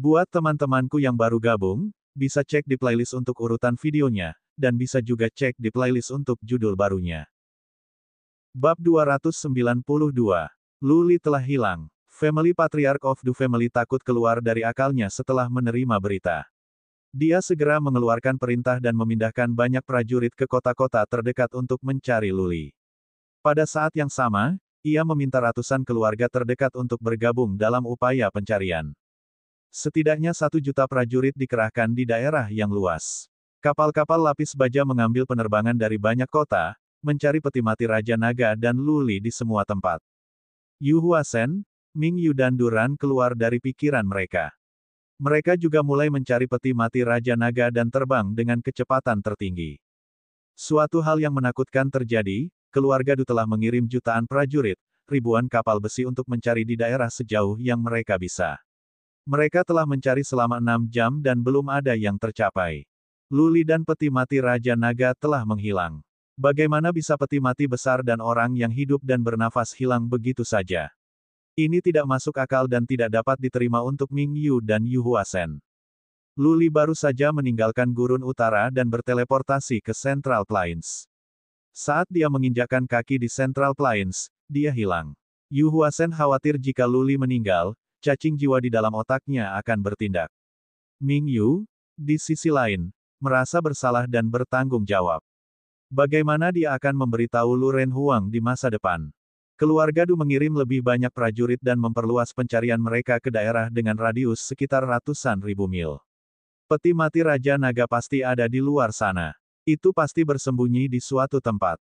Buat teman-temanku yang baru gabung, bisa cek di playlist untuk urutan videonya, dan bisa juga cek di playlist untuk judul barunya. Bab 292. Luli telah hilang. Family Patriarch of the Family takut keluar dari akalnya setelah menerima berita. Dia segera mengeluarkan perintah dan memindahkan banyak prajurit ke kota-kota terdekat untuk mencari Luli. Pada saat yang sama, ia meminta ratusan keluarga terdekat untuk bergabung dalam upaya pencarian. Setidaknya 1 juta prajurit dikerahkan di daerah yang luas. Kapal-kapal lapis baja mengambil penerbangan dari banyak kota, mencari peti mati Raja Naga dan Luli di semua tempat. Yu Huasen, Ming Yu dan Duran keluar dari pikiran mereka. Mereka juga mulai mencari peti mati Raja Naga dan terbang dengan kecepatan tertinggi. Suatu hal yang menakutkan terjadi, keluarga Du telah mengirim jutaan prajurit, ribuan kapal besi untuk mencari di daerah sejauh yang mereka bisa. Mereka telah mencari selama 6 jam dan belum ada yang tercapai. Luli dan peti mati Raja Naga telah menghilang. Bagaimana bisa peti mati besar dan orang yang hidup dan bernafas hilang begitu saja? Ini tidak masuk akal dan tidak dapat diterima untuk Ming Yu dan Yu Huasen. Luli baru saja meninggalkan gurun utara dan berteleportasi ke Central Plains. Saat dia menginjakkan kaki di Central Plains, dia hilang. Yu Huasen khawatir jika Luli meninggal, cacing jiwa di dalam otaknya akan bertindak. Ming Yu, di sisi lain, merasa bersalah dan bertanggung jawab. Bagaimana dia akan memberitahu Lu Ren Huang di masa depan? Keluarga Du mengirim lebih banyak prajurit dan memperluas pencarian mereka ke daerah dengan radius sekitar ratusan ribu mil. Peti mati Raja Naga pasti ada di luar sana. Itu pasti bersembunyi di suatu tempat.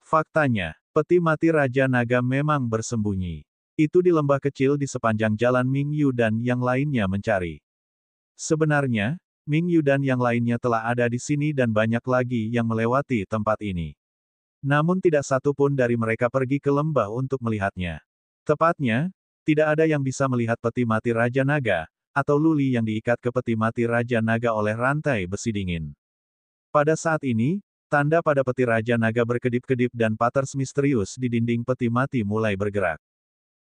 Faktanya, peti mati Raja Naga memang bersembunyi. Itu di lembah kecil di sepanjang jalan Ming Yu dan yang lainnya mencari. Sebenarnya, Ming Yu dan yang lainnya telah ada di sini dan banyak lagi yang melewati tempat ini. Namun tidak satu pun dari mereka pergi ke lembah untuk melihatnya. Tepatnya, tidak ada yang bisa melihat peti mati Raja Naga, atau Luli yang diikat ke peti mati Raja Naga oleh rantai besi dingin. Pada saat ini, tanda pada peti Raja Naga berkedip-kedip dan patterns misterius di dinding peti mati mulai bergerak.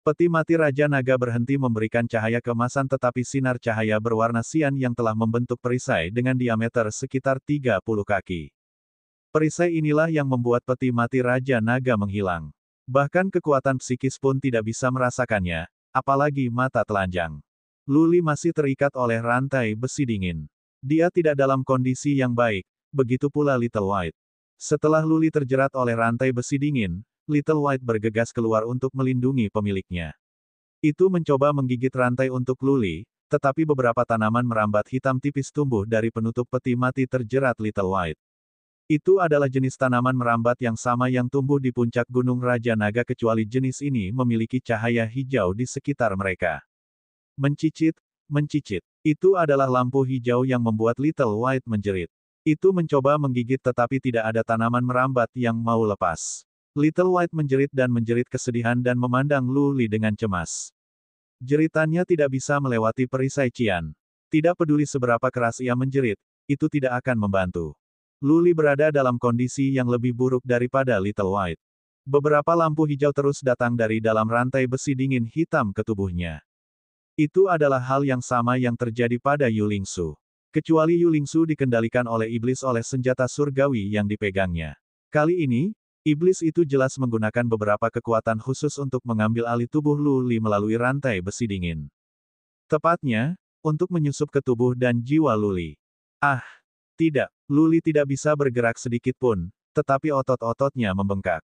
Peti mati Raja Naga berhenti memberikan cahaya keemasan tetapi sinar cahaya berwarna sian yang telah membentuk perisai dengan diameter sekitar 30 kaki. Perisai inilah yang membuat peti mati Raja Naga menghilang. Bahkan kekuatan psikis pun tidak bisa merasakannya, apalagi mata telanjang. Luli masih terikat oleh rantai besi dingin. Dia tidak dalam kondisi yang baik, begitu pula Little White. Setelah Luli terjerat oleh rantai besi dingin, Little White bergegas keluar untuk melindungi pemiliknya. Itu mencoba menggigit rantai untuk Luli, tetapi beberapa tanaman merambat hitam tipis tumbuh dari penutup peti mati terjerat Little White. Itu adalah jenis tanaman merambat yang sama yang tumbuh di puncak Gunung Raja Naga kecuali jenis ini memiliki cahaya hijau di sekitar mereka. Mencicit. Itu adalah lampu hijau yang membuat Little White menjerit. Itu mencoba menggigit tetapi tidak ada tanaman merambat yang mau lepas. Little White menjerit dan menjerit kesedihan dan memandang Luli dengan cemas. Jeritannya tidak bisa melewati perisai Cian. Tidak peduli seberapa keras ia menjerit, itu tidak akan membantu. Luli berada dalam kondisi yang lebih buruk daripada Little White. Beberapa lampu hijau terus datang dari dalam rantai besi dingin hitam ke tubuhnya. Itu adalah hal yang sama yang terjadi pada Yu Lingsu. Kecuali Yu Lingsu dikendalikan oleh iblis oleh senjata surgawi yang dipegangnya. Kali ini, iblis itu jelas menggunakan beberapa kekuatan khusus untuk mengambil alih tubuh Luli melalui rantai besi dingin. Tepatnya, untuk menyusup ke tubuh dan jiwa Luli. Tidak, Luli tidak bisa bergerak sedikit pun, tetapi otot-ototnya membengkak.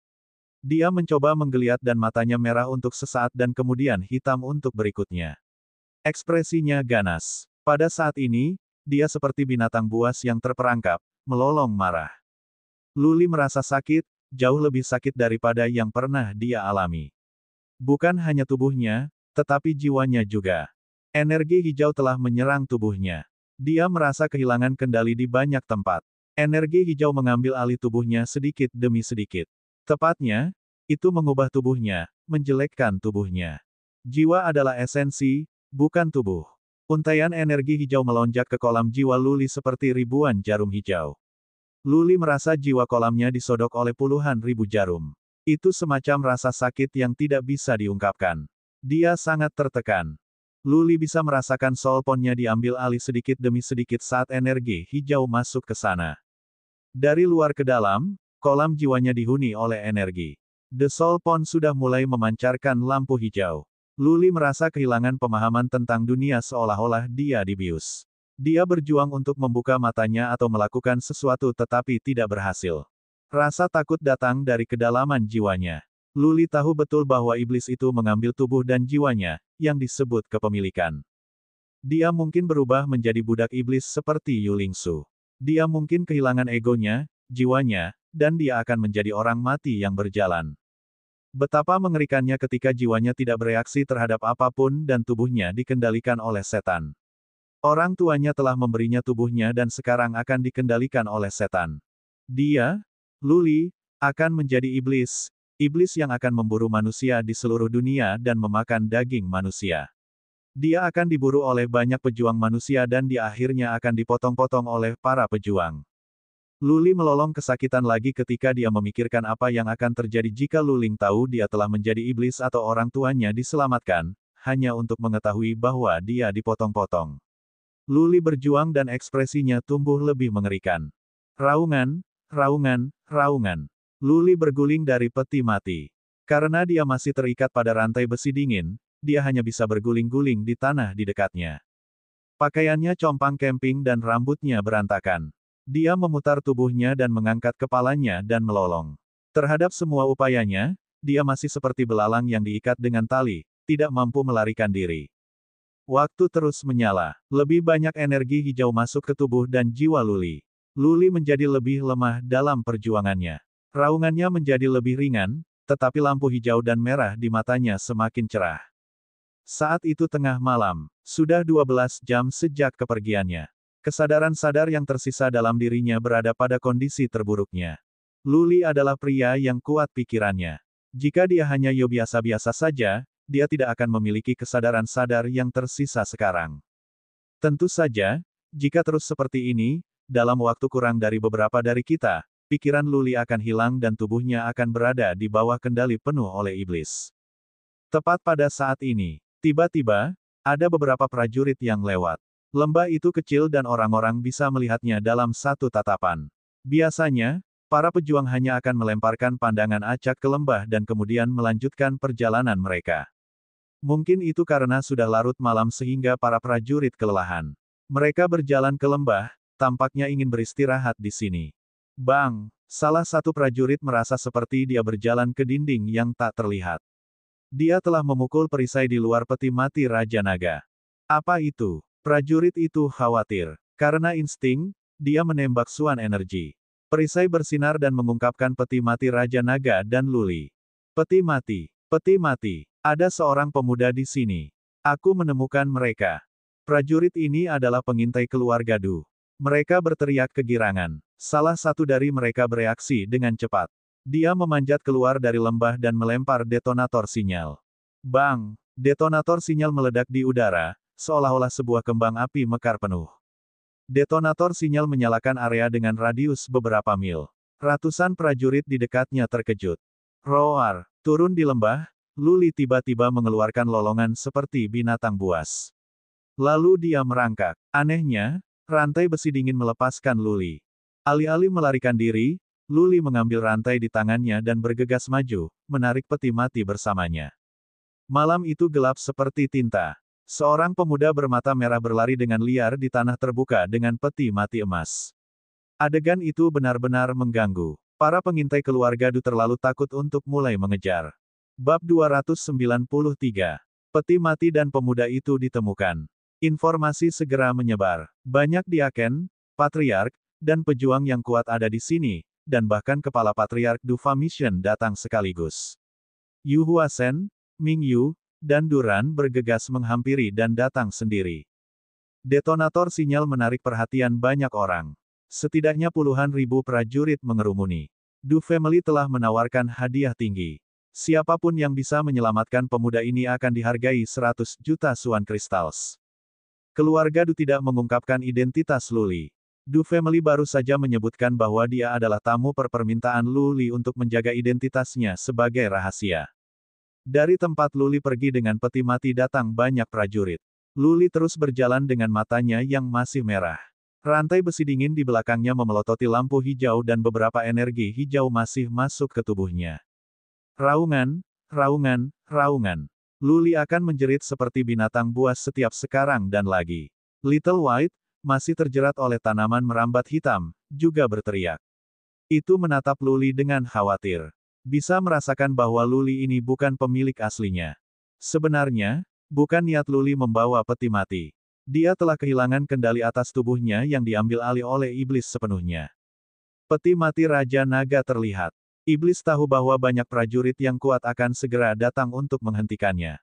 Dia mencoba menggeliat dan matanya merah untuk sesaat dan kemudian hitam untuk berikutnya. Ekspresinya ganas. Pada saat ini, dia seperti binatang buas yang terperangkap, melolong marah. Luli merasa sakit, jauh lebih sakit daripada yang pernah dia alami. Bukan hanya tubuhnya, tetapi jiwanya juga. Energi hijau telah menyerang tubuhnya. Dia merasa kehilangan kendali di banyak tempat. Energi hijau mengambil alih tubuhnya sedikit demi sedikit. Tepatnya, itu mengubah tubuhnya, menjelekkan tubuhnya. Jiwa adalah esensi, bukan tubuh. Untaian energi hijau melonjak ke kolam jiwa Luli seperti ribuan jarum hijau. Luli merasa jiwa kolamnya disodok oleh puluhan ribu jarum. Itu semacam rasa sakit yang tidak bisa diungkapkan. Dia sangat tertekan. Luli bisa merasakan soul pond-nya diambil alih sedikit demi sedikit saat energi hijau masuk ke sana. Dari luar ke dalam, kolam jiwanya dihuni oleh energi. The Soul Pond sudah mulai memancarkan lampu hijau. Luli merasa kehilangan pemahaman tentang dunia seolah-olah dia dibius. Dia berjuang untuk membuka matanya atau melakukan sesuatu tetapi tidak berhasil. Rasa takut datang dari kedalaman jiwanya. Luli tahu betul bahwa iblis itu mengambil tubuh dan jiwanya, yang disebut kepemilikan. Dia mungkin berubah menjadi budak iblis seperti Yulingsu. Dia mungkin kehilangan egonya, jiwanya, dan dia akan menjadi orang mati yang berjalan. Betapa mengerikannya ketika jiwanya tidak bereaksi terhadap apapun dan tubuhnya dikendalikan oleh setan. Orang tuanya telah memberinya tubuhnya dan sekarang akan dikendalikan oleh setan. Dia, Luli, akan menjadi iblis. Iblis yang akan memburu manusia di seluruh dunia dan memakan daging manusia. Dia akan diburu oleh banyak pejuang manusia dan di akhirnya akan dipotong-potong oleh para pejuang. Luli melolong kesakitan lagi ketika dia memikirkan apa yang akan terjadi jika Luling tahu dia telah menjadi iblis atau orang tuanya diselamatkan, hanya untuk mengetahui bahwa dia dipotong-potong. Luli berjuang dan ekspresinya tumbuh lebih mengerikan. Raungan, raungan, raungan. Luli berguling dari peti mati. Karena dia masih terikat pada rantai besi dingin, dia hanya bisa berguling-guling di tanah di dekatnya. Pakaiannya compang camping dan rambutnya berantakan. Dia memutar tubuhnya dan mengangkat kepalanya dan melolong. Terhadap semua upayanya, dia masih seperti belalang yang diikat dengan tali, tidak mampu melarikan diri. Waktu terus menyala. Lebih banyak energi hijau masuk ke tubuh dan jiwa Luli. Luli menjadi lebih lemah dalam perjuangannya. Raungannya menjadi lebih ringan, tetapi lampu hijau dan merah di matanya semakin cerah. Saat itu tengah malam, sudah 12 jam sejak kepergiannya. Kesadaran sadar yang tersisa dalam dirinya berada pada kondisi terburuknya. Luli adalah pria yang kuat pikirannya. Jika dia hanya biasa-biasa saja, dia tidak akan memiliki kesadaran sadar yang tersisa sekarang. Tentu saja, jika terus seperti ini, dalam waktu kurang dari beberapa dari kita, pikiran Luli akan hilang dan tubuhnya akan berada di bawah kendali penuh oleh iblis. Tepat pada saat ini, tiba-tiba, ada beberapa prajurit yang lewat. Lembah itu kecil dan orang-orang bisa melihatnya dalam satu tatapan. Biasanya, para pejuang hanya akan melemparkan pandangan acak ke lembah dan kemudian melanjutkan perjalanan mereka. Mungkin itu karena sudah larut malam sehingga para prajurit kelelahan. Mereka berjalan ke lembah, tampaknya ingin beristirahat di sini. Bang! Salah satu prajurit merasa seperti dia berjalan ke dinding yang tak terlihat. Dia telah memukul perisai di luar peti mati Raja Naga. Apa itu? Prajurit itu khawatir. Karena insting, dia menembak Suan energi. Perisai bersinar dan mengungkapkan peti mati Raja Naga dan Luli. Peti mati. Peti mati. Ada seorang pemuda di sini. Aku menemukan mereka. Prajurit ini adalah pengintai keluarga Du. Mereka berteriak kegirangan. Salah satu dari mereka bereaksi dengan cepat. Dia memanjat keluar dari lembah dan melempar detonator sinyal. Bang! Detonator sinyal meledak di udara, seolah-olah sebuah kembang api mekar penuh. Detonator sinyal menyalakan area dengan radius beberapa mil. Ratusan prajurit di dekatnya terkejut. Roar! Turun di lembah, Luli tiba-tiba mengeluarkan lolongan seperti binatang buas. Lalu dia merangkak. Anehnya, rantai besi dingin melepaskan Luli. Alih-alih melarikan diri, Luli mengambil rantai di tangannya dan bergegas maju, menarik peti mati bersamanya. Malam itu gelap seperti tinta. Seorang pemuda bermata merah berlari dengan liar di tanah terbuka dengan peti mati emas. Adegan itu benar-benar mengganggu. Para pengintai keluarga Du terlalu takut untuk mulai mengejar. Bab 293. Peti mati dan pemuda itu ditemukan. Informasi segera menyebar. Banyak diaken, patriark, dan pejuang yang kuat ada di sini, dan bahkan kepala patriark Du Mission datang sekaligus. Yu Huasen, Ming Yu, dan Duran bergegas menghampiri dan datang sendiri. Detonator sinyal menarik perhatian banyak orang. Setidaknya puluhan ribu prajurit mengerumuni. Du Family telah menawarkan hadiah tinggi. Siapapun yang bisa menyelamatkan pemuda ini akan dihargai 100 juta Suan Crystals. Keluarga Du tidak mengungkapkan identitas Luli. Du Family baru saja menyebutkan bahwa dia adalah tamu permintaan Luli untuk menjaga identitasnya sebagai rahasia. Dari tempat Luli pergi dengan peti mati datang banyak prajurit. Luli terus berjalan dengan matanya yang masih merah. Rantai besi dingin di belakangnya memelototi lampu hijau dan beberapa energi hijau masih masuk ke tubuhnya. Raungan, raungan, raungan. Luli akan menjerit seperti binatang buas setiap sekarang dan lagi. Little White, masih terjerat oleh tanaman merambat hitam, juga berteriak. Itu menatap Luli dengan khawatir. Bisa merasakan bahwa Luli ini bukan pemilik aslinya. Sebenarnya, bukan niat Luli membawa peti mati. Dia telah kehilangan kendali atas tubuhnya yang diambil alih oleh iblis sepenuhnya. Peti mati Raja Naga terlihat. Iblis tahu bahwa banyak prajurit yang kuat akan segera datang untuk menghentikannya.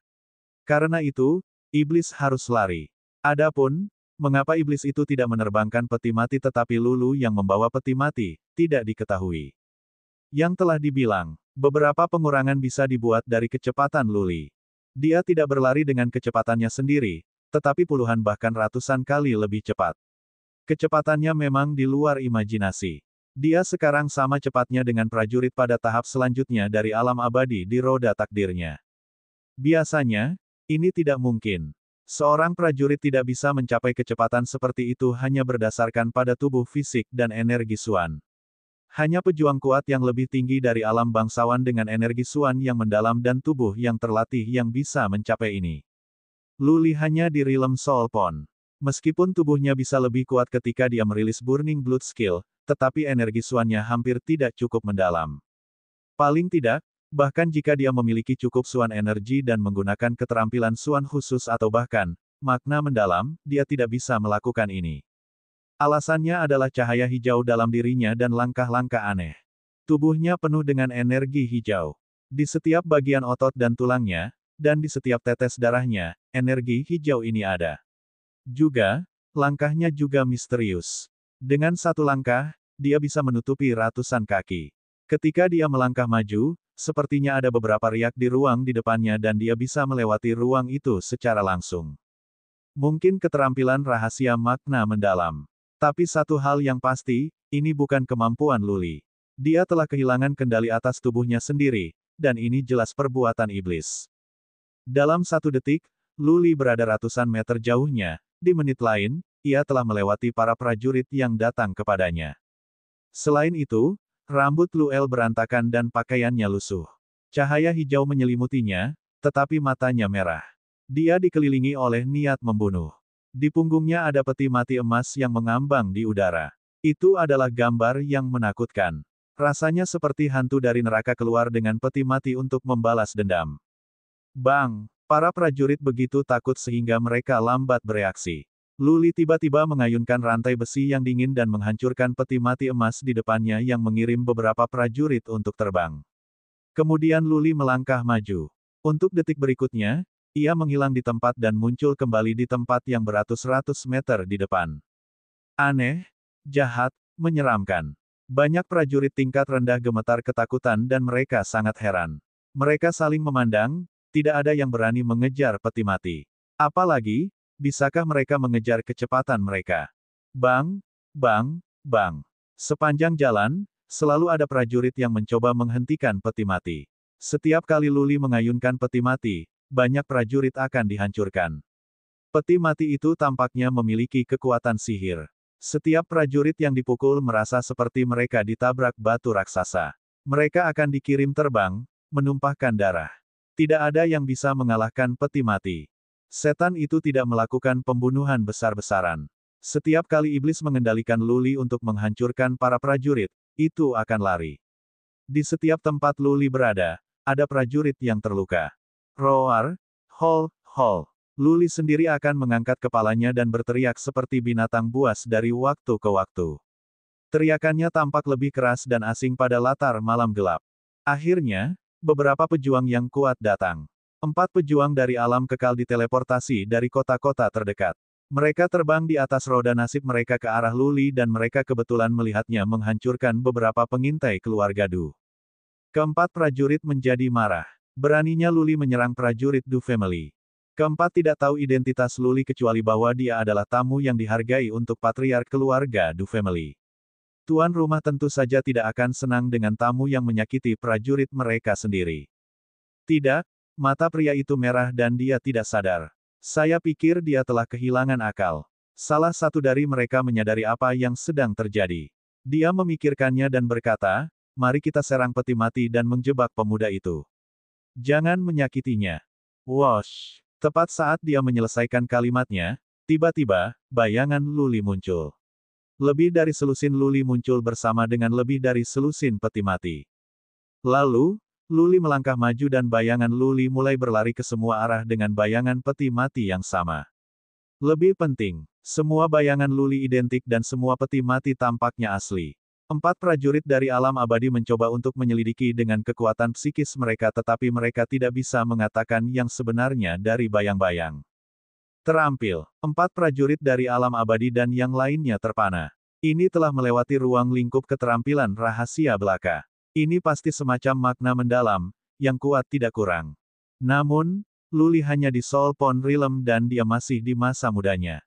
Karena itu, iblis harus lari. Adapun, mengapa iblis itu tidak menerbangkan peti mati tetapi Lulu yang membawa peti mati, tidak diketahui. Yang telah dibilang, beberapa pengurangan bisa dibuat dari kecepatan Luli. Dia tidak berlari dengan kecepatannya sendiri, tetapi puluhan bahkan ratusan kali lebih cepat. Kecepatannya memang di luar imajinasi. Dia sekarang sama cepatnya dengan prajurit pada tahap selanjutnya dari alam abadi di roda takdirnya. Biasanya, ini tidak mungkin. Seorang prajurit tidak bisa mencapai kecepatan seperti itu hanya berdasarkan pada tubuh fisik dan energi Suan. Hanya pejuang kuat yang lebih tinggi dari alam bangsawan dengan energi Suan yang mendalam dan tubuh yang terlatih yang bisa mencapai ini. Luli hanya di realm Soul Pond. Meskipun tubuhnya bisa lebih kuat ketika dia merilis Burning Blood skill, tetapi energi Suannya hampir tidak cukup mendalam. Paling tidak, bahkan jika dia memiliki cukup Suan energi dan menggunakan keterampilan Suan khusus atau bahkan, makna mendalam, dia tidak bisa melakukan ini. Alasannya adalah cahaya hijau dalam dirinya dan langkah-langkah aneh. Tubuhnya penuh dengan energi hijau. Di setiap bagian otot dan tulangnya, dan di setiap tetes darahnya, energi hijau ini ada. Juga, langkahnya juga misterius. Dengan satu langkah, dia bisa menutupi ratusan kaki. Ketika dia melangkah maju, sepertinya ada beberapa riak di ruang di depannya dan dia bisa melewati ruang itu secara langsung. Mungkin keterampilan rahasia makna mendalam. Tapi satu hal yang pasti, ini bukan kemampuan Luli. Dia telah kehilangan kendali atas tubuhnya sendiri, dan ini jelas perbuatan iblis. Dalam satu detik, Luli berada ratusan meter jauhnya, di menit lain, ia telah melewati para prajurit yang datang kepadanya. Selain itu, rambut Luel berantakan dan pakaiannya lusuh. Cahaya hijau menyelimutinya, tetapi matanya merah. Dia dikelilingi oleh niat membunuh. Di punggungnya ada peti mati emas yang mengambang di udara. Itu adalah gambar yang menakutkan. Rasanya seperti hantu dari neraka keluar dengan peti mati untuk membalas dendam. Bang! Para prajurit begitu takut sehingga mereka lambat bereaksi. Luli tiba-tiba mengayunkan rantai besi yang dingin dan menghancurkan peti mati emas di depannya yang mengirim beberapa prajurit untuk terbang. Kemudian Luli melangkah maju. Untuk detik berikutnya, ia menghilang di tempat dan muncul kembali di tempat yang beratus-ratus meter di depan. Aneh, jahat, menyeramkan. Banyak prajurit tingkat rendah gemetar ketakutan dan mereka sangat heran. Mereka saling memandang, tidak ada yang berani mengejar peti mati. Apalagi, bisakah mereka mengejar kecepatan mereka? Bang, bang, bang. Sepanjang jalan, selalu ada prajurit yang mencoba menghentikan peti mati. Setiap kali Luli mengayunkan peti mati, banyak prajurit akan dihancurkan. Peti mati itu tampaknya memiliki kekuatan sihir. Setiap prajurit yang dipukul merasa seperti mereka ditabrak batu raksasa. Mereka akan dikirim terbang, menumpahkan darah. Tidak ada yang bisa mengalahkan peti mati. Setan itu tidak melakukan pembunuhan besar-besaran. Setiap kali iblis mengendalikan Luli untuk menghancurkan para prajurit, itu akan lari. Di setiap tempat Luli berada, ada prajurit yang terluka. Roar, hol, hol. Luli sendiri akan mengangkat kepalanya dan berteriak seperti binatang buas dari waktu ke waktu. Teriakannya tampak lebih keras dan asing pada latar malam gelap. Akhirnya, beberapa pejuang yang kuat datang. 4 pejuang dari alam kekal diteleportasi dari kota-kota terdekat. Mereka terbang di atas roda nasib mereka ke arah Luli dan mereka kebetulan melihatnya menghancurkan beberapa pengintai keluarga Du. Keempat prajurit menjadi marah. Beraninya Luli menyerang prajurit Du Family. Keempat tidak tahu identitas Luli kecuali bahwa dia adalah tamu yang dihargai untuk patriark keluarga Du Family. Tuan rumah tentu saja tidak akan senang dengan tamu yang menyakiti prajurit mereka sendiri. Tidak, mata pria itu merah dan dia tidak sadar. Saya pikir dia telah kehilangan akal. Salah satu dari mereka menyadari apa yang sedang terjadi. Dia memikirkannya dan berkata, mari kita serang peti mati dan menjebak pemuda itu. Jangan menyakitinya. Wosh! Tepat saat dia menyelesaikan kalimatnya, tiba-tiba, bayangan Luli muncul. Lebih dari selusin Luli muncul bersama dengan lebih dari selusin peti mati. Lalu, Luli melangkah maju dan bayangan Luli mulai berlari ke semua arah dengan bayangan peti mati yang sama. Lebih penting, semua bayangan Luli identik dan semua peti mati tampaknya asli. 4 prajurit dari alam abadi mencoba untuk menyelidiki dengan kekuatan psikis mereka tetapi mereka tidak bisa mengatakan yang sebenarnya dari bayang-bayang. Terampil, 4 prajurit dari alam abadi dan yang lainnya terpana. Ini telah melewati ruang lingkup keterampilan rahasia belaka. Ini pasti semacam makna mendalam, yang kuat tidak kurang. Namun, Luli hanya di Soul Pond Realm dan dia masih di masa mudanya.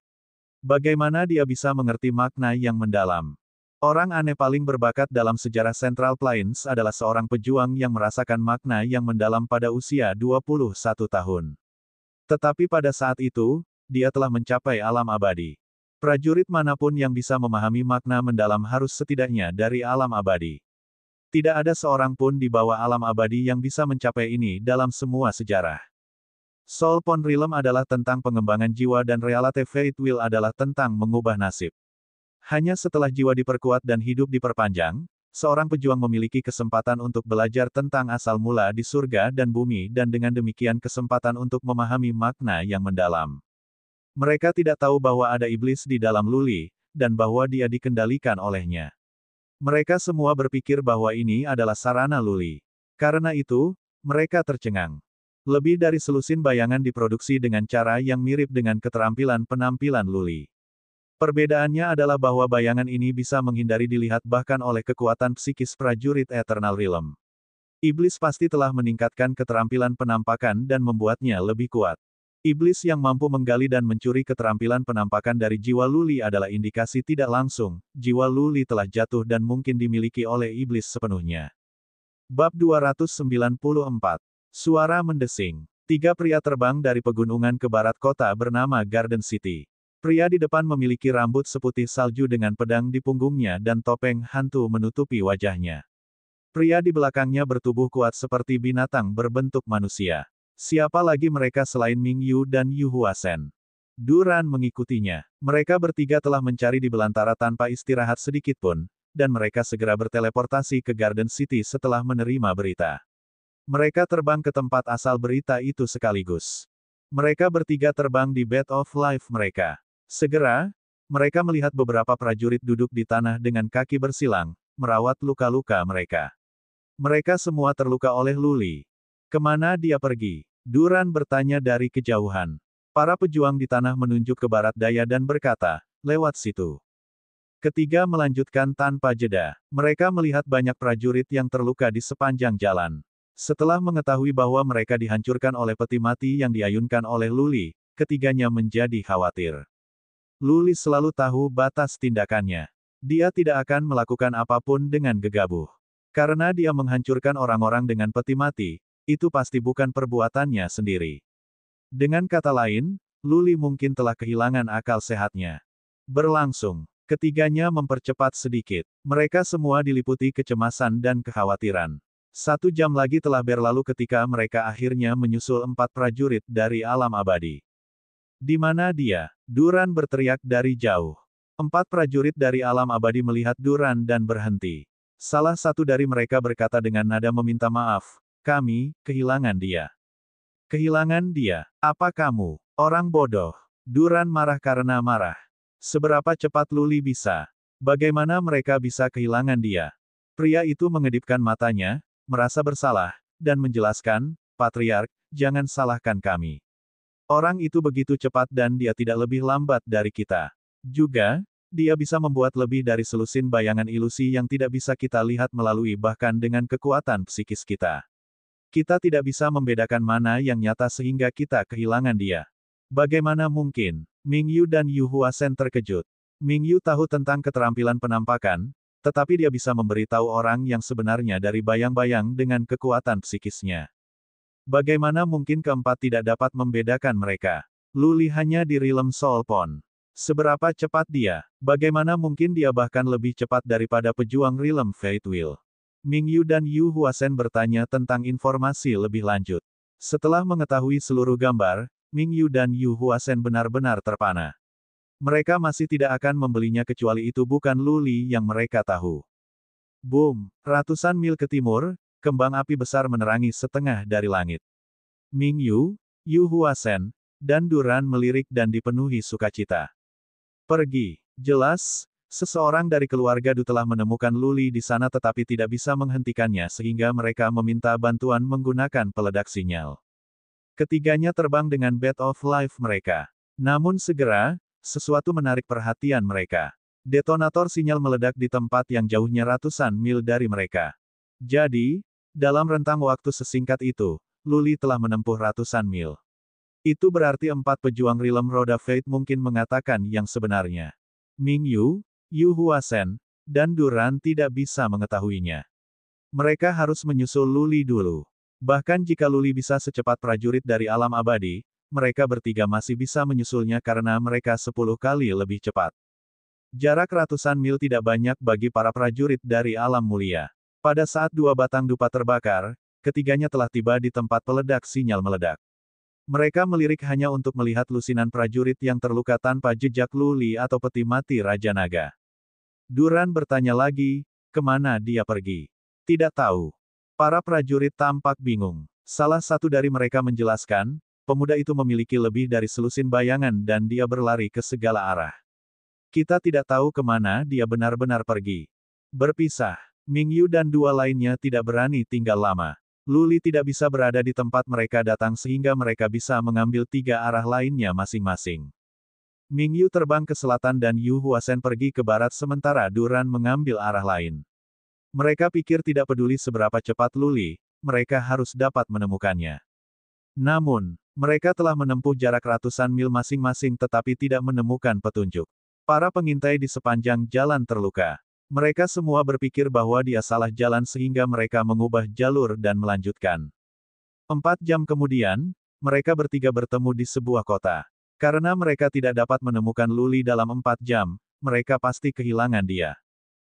Bagaimana dia bisa mengerti makna yang mendalam? Orang aneh paling berbakat dalam sejarah Central Plains adalah seorang pejuang yang merasakan makna yang mendalam pada usia 21 tahun. Tetapi pada saat itu, dia telah mencapai alam abadi. Prajurit manapun yang bisa memahami makna mendalam harus setidaknya dari alam abadi. Tidak ada seorang pun di bawah alam abadi yang bisa mencapai ini dalam semua sejarah. Soul Pond Realm adalah tentang pengembangan jiwa dan Reality Fate Wheel adalah tentang mengubah nasib. Hanya setelah jiwa diperkuat dan hidup diperpanjang, seorang pejuang memiliki kesempatan untuk belajar tentang asal mula di surga dan bumi dan dengan demikian kesempatan untuk memahami makna yang mendalam. Mereka tidak tahu bahwa ada iblis di dalam Luli, dan bahwa dia dikendalikan olehnya. Mereka semua berpikir bahwa ini adalah sarana Luli. Karena itu, mereka tercengang. Lebih dari selusin bayangan diproduksi dengan cara yang mirip dengan keterampilan penampilan Luli. Perbedaannya adalah bahwa bayangan ini bisa menghindari dilihat bahkan oleh kekuatan psikis prajurit Eternal Realm. Iblis pasti telah meningkatkan keterampilan penampakan dan membuatnya lebih kuat. Iblis yang mampu menggali dan mencuri keterampilan penampakan dari jiwa Luli adalah indikasi tidak langsung, jiwa Luli telah jatuh dan mungkin dimiliki oleh iblis sepenuhnya. Bab 294. Suara mendesing. 3 pria terbang dari pegunungan ke barat kota bernama Garden City. Pria di depan memiliki rambut seputih salju dengan pedang di punggungnya dan topeng hantu menutupi wajahnya. Pria di belakangnya bertubuh kuat seperti binatang berbentuk manusia. Siapa lagi mereka selain Ming Yu dan Yu Huasen? Duran mengikutinya. Mereka bertiga telah mencari di belantara tanpa istirahat sedikitpun, dan mereka segera berteleportasi ke Garden City setelah menerima berita. Mereka terbang ke tempat asal berita itu sekaligus. Mereka bertiga terbang di Bed of Life mereka. Segera, mereka melihat beberapa prajurit duduk di tanah dengan kaki bersilang, merawat luka-luka mereka. Mereka semua terluka oleh Luli. Kemana dia pergi? Duran bertanya dari kejauhan. Para pejuang di tanah menunjuk ke barat daya dan berkata, lewat situ. Ketiga melanjutkan tanpa jeda. Mereka melihat banyak prajurit yang terluka di sepanjang jalan. Setelah mengetahui bahwa mereka dihancurkan oleh peti mati yang diayunkan oleh Luli, ketiganya menjadi khawatir. Luli selalu tahu batas tindakannya. Dia tidak akan melakukan apapun dengan gegabah. Karena dia menghancurkan orang-orang dengan peti mati, itu pasti bukan perbuatannya sendiri. Dengan kata lain, Luli mungkin telah kehilangan akal sehatnya. Berlangsung. Ketiganya mempercepat sedikit. Mereka semua diliputi kecemasan dan kekhawatiran. 1 jam lagi telah berlalu ketika mereka akhirnya menyusul 4 prajurit dari alam abadi. Di mana dia? Duran berteriak dari jauh. 4 prajurit dari alam abadi melihat Duran dan berhenti. Salah satu dari mereka berkata dengan nada meminta maaf, kami kehilangan dia. Kehilangan dia? Apa kamu? Orang bodoh. Duran marah karena marah. Seberapa cepat Luli bisa? Bagaimana mereka bisa kehilangan dia? Pria itu mengedipkan matanya, merasa bersalah, dan menjelaskan, Patriark, jangan salahkan kami. Orang itu begitu cepat dan dia tidak lebih lambat dari kita. Juga, dia bisa membuat lebih dari selusin bayangan ilusi yang tidak bisa kita lihat melalui bahkan dengan kekuatan psikis kita. Kita tidak bisa membedakan mana yang nyata sehingga kita kehilangan dia. Bagaimana mungkin? Ming Yu dan Yu Huasen terkejut. Ming Yu tahu tentang keterampilan penampakan, tetapi dia bisa memberitahu orang yang sebenarnya dari bayang-bayang dengan kekuatan psikisnya. Bagaimana mungkin keempat tidak dapat membedakan mereka? Luli hanya di Realm Soul Pond. Seberapa cepat dia? Bagaimana mungkin dia bahkan lebih cepat daripada pejuang Realm Fate Wheel? Mingyu dan Yu Huasen bertanya tentang informasi lebih lanjut. Setelah mengetahui seluruh gambar, Mingyu dan Yu Huasen benar-benar terpana. Mereka masih tidak akan membelinya kecuali itu bukan Luli yang mereka tahu. Boom! Ratusan mil ke timur, kembang api besar menerangi setengah dari langit. Mingyu, Yu Huasen, dan Duran melirik dan dipenuhi sukacita. Pergi. Jelas, seseorang dari keluarga Du telah menemukan Luli di sana tetapi tidak bisa menghentikannya sehingga mereka meminta bantuan menggunakan peledak sinyal. Ketiganya terbang dengan Bat of Life mereka. Namun segera, sesuatu menarik perhatian mereka. Detonator sinyal meledak di tempat yang jauhnya ratusan mil dari mereka. Jadi, dalam rentang waktu sesingkat itu, Luli telah menempuh ratusan mil. Itu berarti 4 pejuang Realm Roda Fate mungkin mengatakan yang sebenarnya. Mingyu, Yu Huasen, dan Duran tidak bisa mengetahuinya. Mereka harus menyusul Luli dulu. Bahkan jika Luli bisa secepat prajurit dari alam abadi, mereka bertiga masih bisa menyusulnya karena mereka 10 kali lebih cepat. Jarak ratusan mil tidak banyak bagi para prajurit dari alam mulia. Pada saat 2 batang dupa terbakar, ketiganya telah tiba di tempat peledak sinyal meledak. Mereka melirik hanya untuk melihat lusinan prajurit yang terluka tanpa jejak Luli atau peti mati Raja Naga. Duran bertanya lagi, kemana dia pergi? Tidak tahu. Para prajurit tampak bingung. Salah satu dari mereka menjelaskan, pemuda itu memiliki lebih dari selusin bayangan dan dia berlari ke segala arah. Kita tidak tahu kemana dia benar-benar pergi. Berpisah. Mingyu dan 2 lainnya tidak berani tinggal lama. Luli tidak bisa berada di tempat mereka datang sehingga mereka bisa mengambil 3 arah lainnya masing-masing. Mingyu terbang ke selatan dan Yu Huasen pergi ke barat sementara Duran mengambil arah lain. Mereka pikir tidak peduli seberapa cepat Luli, mereka harus dapat menemukannya. Namun, mereka telah menempuh jarak ratusan mil masing-masing tetapi tidak menemukan petunjuk. Para pengintai di sepanjang jalan terluka. Mereka semua berpikir bahwa dia salah jalan sehingga mereka mengubah jalur dan melanjutkan. 4 jam kemudian, mereka bertiga bertemu di sebuah kota. Karena mereka tidak dapat menemukan Luli dalam 4 jam, mereka pasti kehilangan dia.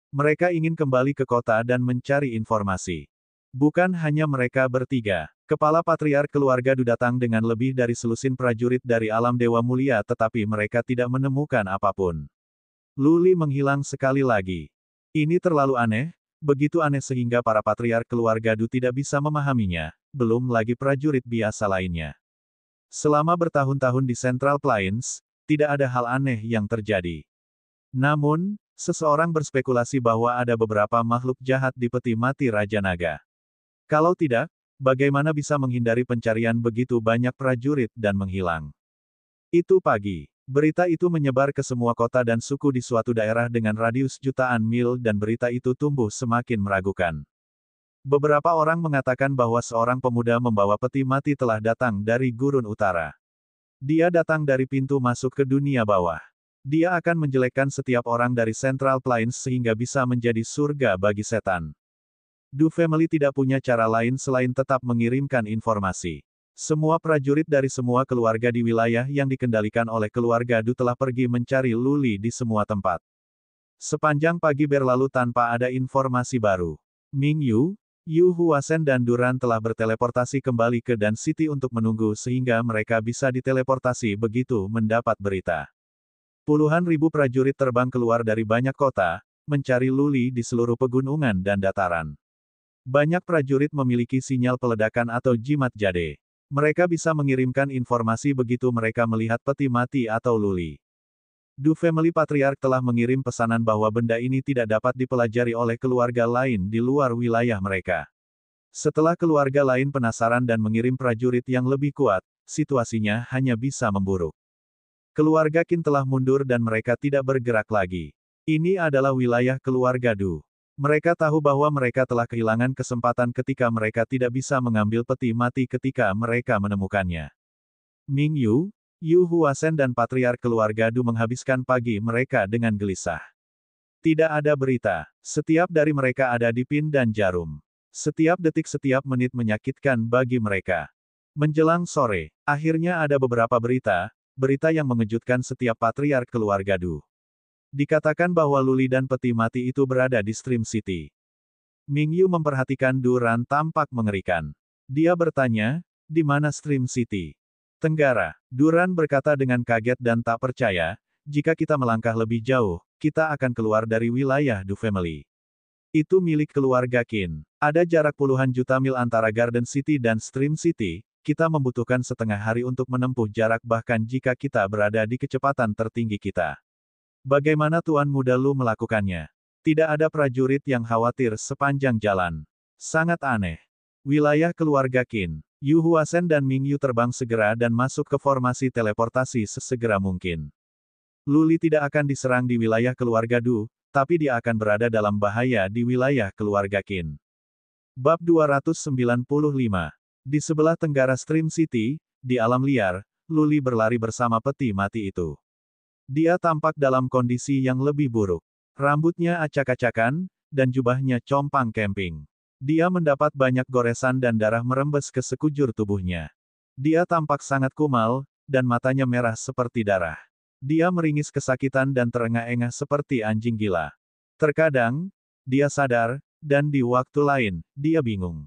Mereka ingin kembali ke kota dan mencari informasi. Bukan hanya mereka bertiga. Kepala Patriark keluarga Du datang dengan lebih dari selusin prajurit dari alam Dewa Mulia tetapi mereka tidak menemukan apapun. Luli menghilang sekali lagi. Ini terlalu aneh, begitu aneh sehingga para Patriark keluarga Du tidak bisa memahaminya, belum lagi prajurit biasa lainnya. Selama bertahun-tahun di Central Plains, tidak ada hal aneh yang terjadi. Namun, seseorang berspekulasi bahwa ada beberapa makhluk jahat di peti mati Raja Naga. Kalau tidak, bagaimana bisa menghindari pencarian begitu banyak prajurit dan menghilang? Itu pagi. Berita itu menyebar ke semua kota dan suku di suatu daerah dengan radius jutaan mil dan berita itu tumbuh semakin meragukan. Beberapa orang mengatakan bahwa seorang pemuda membawa peti mati telah datang dari gurun utara. Dia datang dari pintu masuk ke dunia bawah. Dia akan menjelekkan setiap orang dari Central Plains sehingga bisa menjadi surga bagi setan. Du Family tidak punya cara lain selain tetap mengirimkan informasi. Semua prajurit dari semua keluarga di wilayah yang dikendalikan oleh keluarga Du telah pergi mencari Luli di semua tempat. Sepanjang pagi berlalu tanpa ada informasi baru. Mingyu, Yu Huasen dan Duran telah berteleportasi kembali ke Dan City untuk menunggu sehingga mereka bisa diteleportasi begitu mendapat berita. Puluhan ribu prajurit terbang keluar dari banyak kota, mencari Luli di seluruh pegunungan dan dataran. Banyak prajurit memiliki sinyal peledakan atau jimat jade. Mereka bisa mengirimkan informasi begitu mereka melihat peti mati atau Luli. Du Family Patriark telah mengirim pesanan bahwa benda ini tidak dapat dipelajari oleh keluarga lain di luar wilayah mereka. Setelah keluarga lain penasaran dan mengirim prajurit yang lebih kuat, situasinya hanya bisa memburuk. Keluarga Qin telah mundur dan mereka tidak bergerak lagi. Ini adalah wilayah keluarga Du. Mereka tahu bahwa mereka telah kehilangan kesempatan ketika mereka tidak bisa mengambil peti mati ketika mereka menemukannya. Mingyu, Yu Huasen dan Patriark keluarga Du menghabiskan pagi mereka dengan gelisah. Tidak ada berita. Setiap dari mereka ada di pin dan jarum. Setiap detik setiap menit menyakitkan bagi mereka. Menjelang sore, akhirnya ada beberapa berita, berita yang mengejutkan setiap patriark keluarga Du. Dikatakan bahwa Luli dan peti mati itu berada di Stream City. Mingyu memperhatikan Duran tampak mengerikan. Dia bertanya, di mana Stream City? Tenggara. Duran berkata dengan kaget dan tak percaya, jika kita melangkah lebih jauh, kita akan keluar dari wilayah Du Family. Itu milik keluarga Qin. Ada jarak puluhan juta mil antara Garden City dan Stream City, kita membutuhkan setengah hari untuk menempuh jarak bahkan jika kita berada di kecepatan tertinggi kita. Bagaimana Tuan Muda Lu melakukannya? Tidak ada prajurit yang khawatir sepanjang jalan. Sangat aneh. Wilayah keluarga Qin. Yu Huasen dan Ming Yu terbang segera dan masuk ke formasi teleportasi sesegera mungkin. Luli tidak akan diserang di wilayah keluarga Du, tapi dia akan berada dalam bahaya di wilayah keluarga Qin. Bab 295. Di sebelah tenggara Stream City, di alam liar, Luli berlari bersama peti mati itu. Dia tampak dalam kondisi yang lebih buruk. Rambutnya acak-acakan, dan jubahnya compang camping. Dia mendapat banyak goresan dan darah merembes ke sekujur tubuhnya. Dia tampak sangat kumal, dan matanya merah seperti darah. Dia meringis kesakitan dan terengah-engah seperti anjing gila. Terkadang, dia sadar, dan di waktu lain, dia bingung.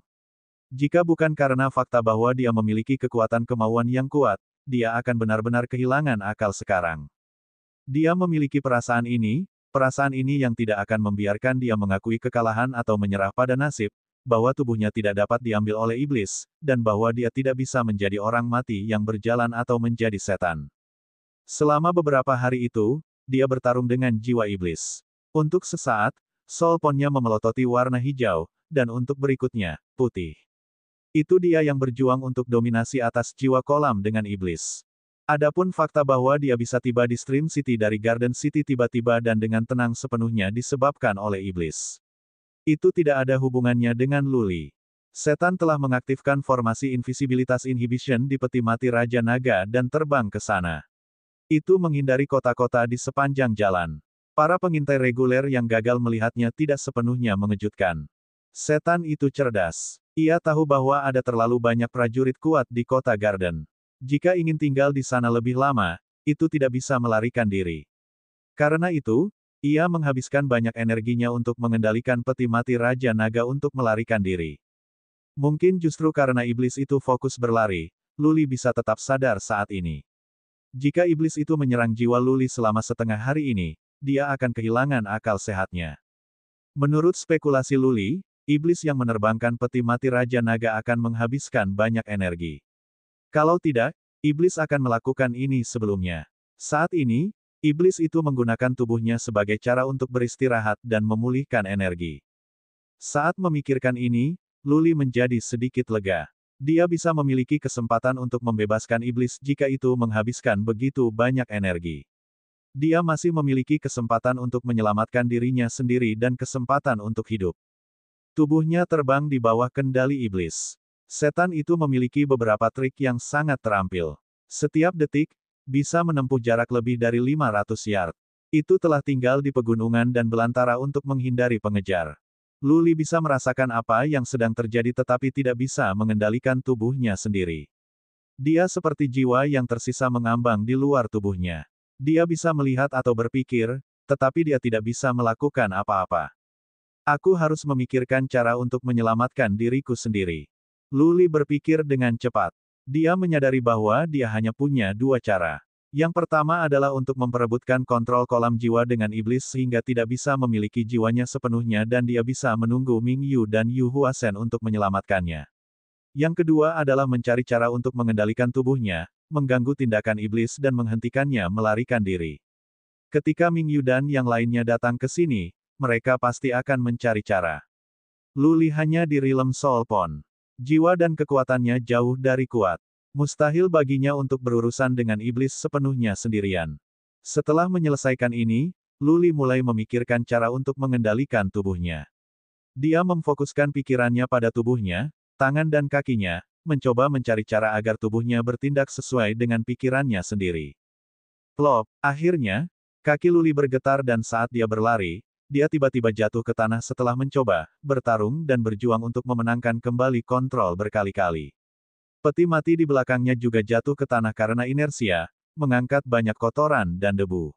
Jika bukan karena fakta bahwa dia memiliki kekuatan kemauan yang kuat, dia akan benar-benar kehilangan akal sekarang. Dia memiliki perasaan ini yang tidak akan membiarkan dia mengakui kekalahan atau menyerah pada nasib, bahwa tubuhnya tidak dapat diambil oleh iblis, dan bahwa dia tidak bisa menjadi orang mati yang berjalan atau menjadi setan. Selama beberapa hari itu, dia bertarung dengan jiwa iblis. Untuk sesaat, soulponnya memelototi warna hijau, dan untuk berikutnya, putih. Itu dia yang berjuang untuk dominasi atas jiwa kolam dengan iblis. Adapun fakta bahwa dia bisa tiba di Stream City dari Garden City tiba-tiba dan dengan tenang sepenuhnya disebabkan oleh iblis. Itu tidak ada hubungannya dengan Luli. Setan telah mengaktifkan formasi invisibilitas inhibition di peti mati Raja Naga dan terbang ke sana. Itu menghindari kota-kota di sepanjang jalan. Para pengintai reguler yang gagal melihatnya tidak sepenuhnya mengejutkan. Setan itu cerdas. Ia tahu bahwa ada terlalu banyak prajurit kuat di kota Garden. Jika ingin tinggal di sana lebih lama, itu tidak bisa melarikan diri. Karena itu, ia menghabiskan banyak energinya untuk mengendalikan peti mati Raja Naga untuk melarikan diri. Mungkin justru karena iblis itu fokus berlari, Luli bisa tetap sadar saat ini. Jika iblis itu menyerang jiwa Luli selama setengah hari ini, dia akan kehilangan akal sehatnya. Menurut spekulasi Luli, iblis yang menerbangkan peti mati Raja Naga akan menghabiskan banyak energi. Kalau tidak, iblis akan melakukan ini sebelumnya. Saat ini, iblis itu menggunakan tubuhnya sebagai cara untuk beristirahat dan memulihkan energi. Saat memikirkan ini, Luli menjadi sedikit lega. Dia bisa memiliki kesempatan untuk membebaskan iblis jika itu menghabiskan begitu banyak energi. Dia masih memiliki kesempatan untuk menyelamatkan dirinya sendiri dan kesempatan untuk hidup. Tubuhnya terbang di bawah kendali iblis. Setan itu memiliki beberapa trik yang sangat terampil. Setiap detik, bisa menempuh jarak lebih dari 500 yard. Itu telah tinggal di pegunungan dan belantara untuk menghindari pengejar. Luli bisa merasakan apa yang sedang terjadi tetapi tidak bisa mengendalikan tubuhnya sendiri. Dia seperti jiwa yang tersisa mengambang di luar tubuhnya. Dia bisa melihat atau berpikir, tetapi dia tidak bisa melakukan apa-apa. Aku harus memikirkan cara untuk menyelamatkan diriku sendiri. Luli berpikir dengan cepat. Dia menyadari bahwa dia hanya punya dua cara. Yang pertama adalah untuk memperebutkan kontrol kolam jiwa dengan iblis sehingga tidak bisa memiliki jiwanya sepenuhnya dan dia bisa menunggu Ming Yu dan Yu Huasen untuk menyelamatkannya. Yang kedua adalah mencari cara untuk mengendalikan tubuhnya, mengganggu tindakan iblis dan menghentikannya melarikan diri. Ketika Ming Yu dan yang lainnya datang ke sini, mereka pasti akan mencari cara. Luli hanya di Realm Soulpon. Jiwa dan kekuatannya jauh dari kuat. Mustahil baginya untuk berurusan dengan iblis sepenuhnya sendirian. Setelah menyelesaikan ini, Luli mulai memikirkan cara untuk mengendalikan tubuhnya. Dia memfokuskan pikirannya pada tubuhnya, tangan dan kakinya, mencoba mencari cara agar tubuhnya bertindak sesuai dengan pikirannya sendiri. Plop, akhirnya, kaki Luli bergetar dan saat dia berlari, dia tiba-tiba jatuh ke tanah setelah mencoba, bertarung dan berjuang untuk memenangkan kembali kontrol berkali-kali. Peti mati di belakangnya juga jatuh ke tanah karena inersia, mengangkat banyak kotoran dan debu.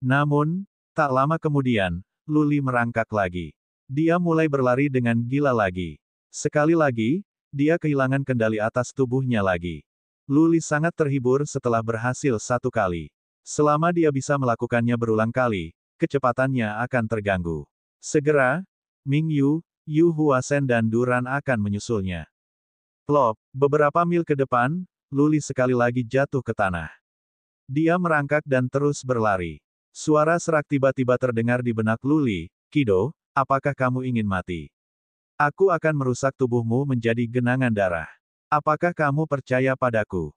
Namun, tak lama kemudian, Luli merangkak lagi. Dia mulai berlari dengan gila lagi. Sekali lagi, dia kehilangan kendali atas tubuhnya lagi. Luli sangat terhibur setelah berhasil satu kali. Selama dia bisa melakukannya berulang kali, kecepatannya akan terganggu. Segera, Ming Yu, Yu Huasen dan Duran akan menyusulnya. Plop, beberapa mil ke depan, Luli sekali lagi jatuh ke tanah. Dia merangkak dan terus berlari. Suara serak tiba-tiba terdengar di benak Luli, "Kido, apakah kamu ingin mati? Aku akan merusak tubuhmu menjadi genangan darah. Apakah kamu percaya padaku?"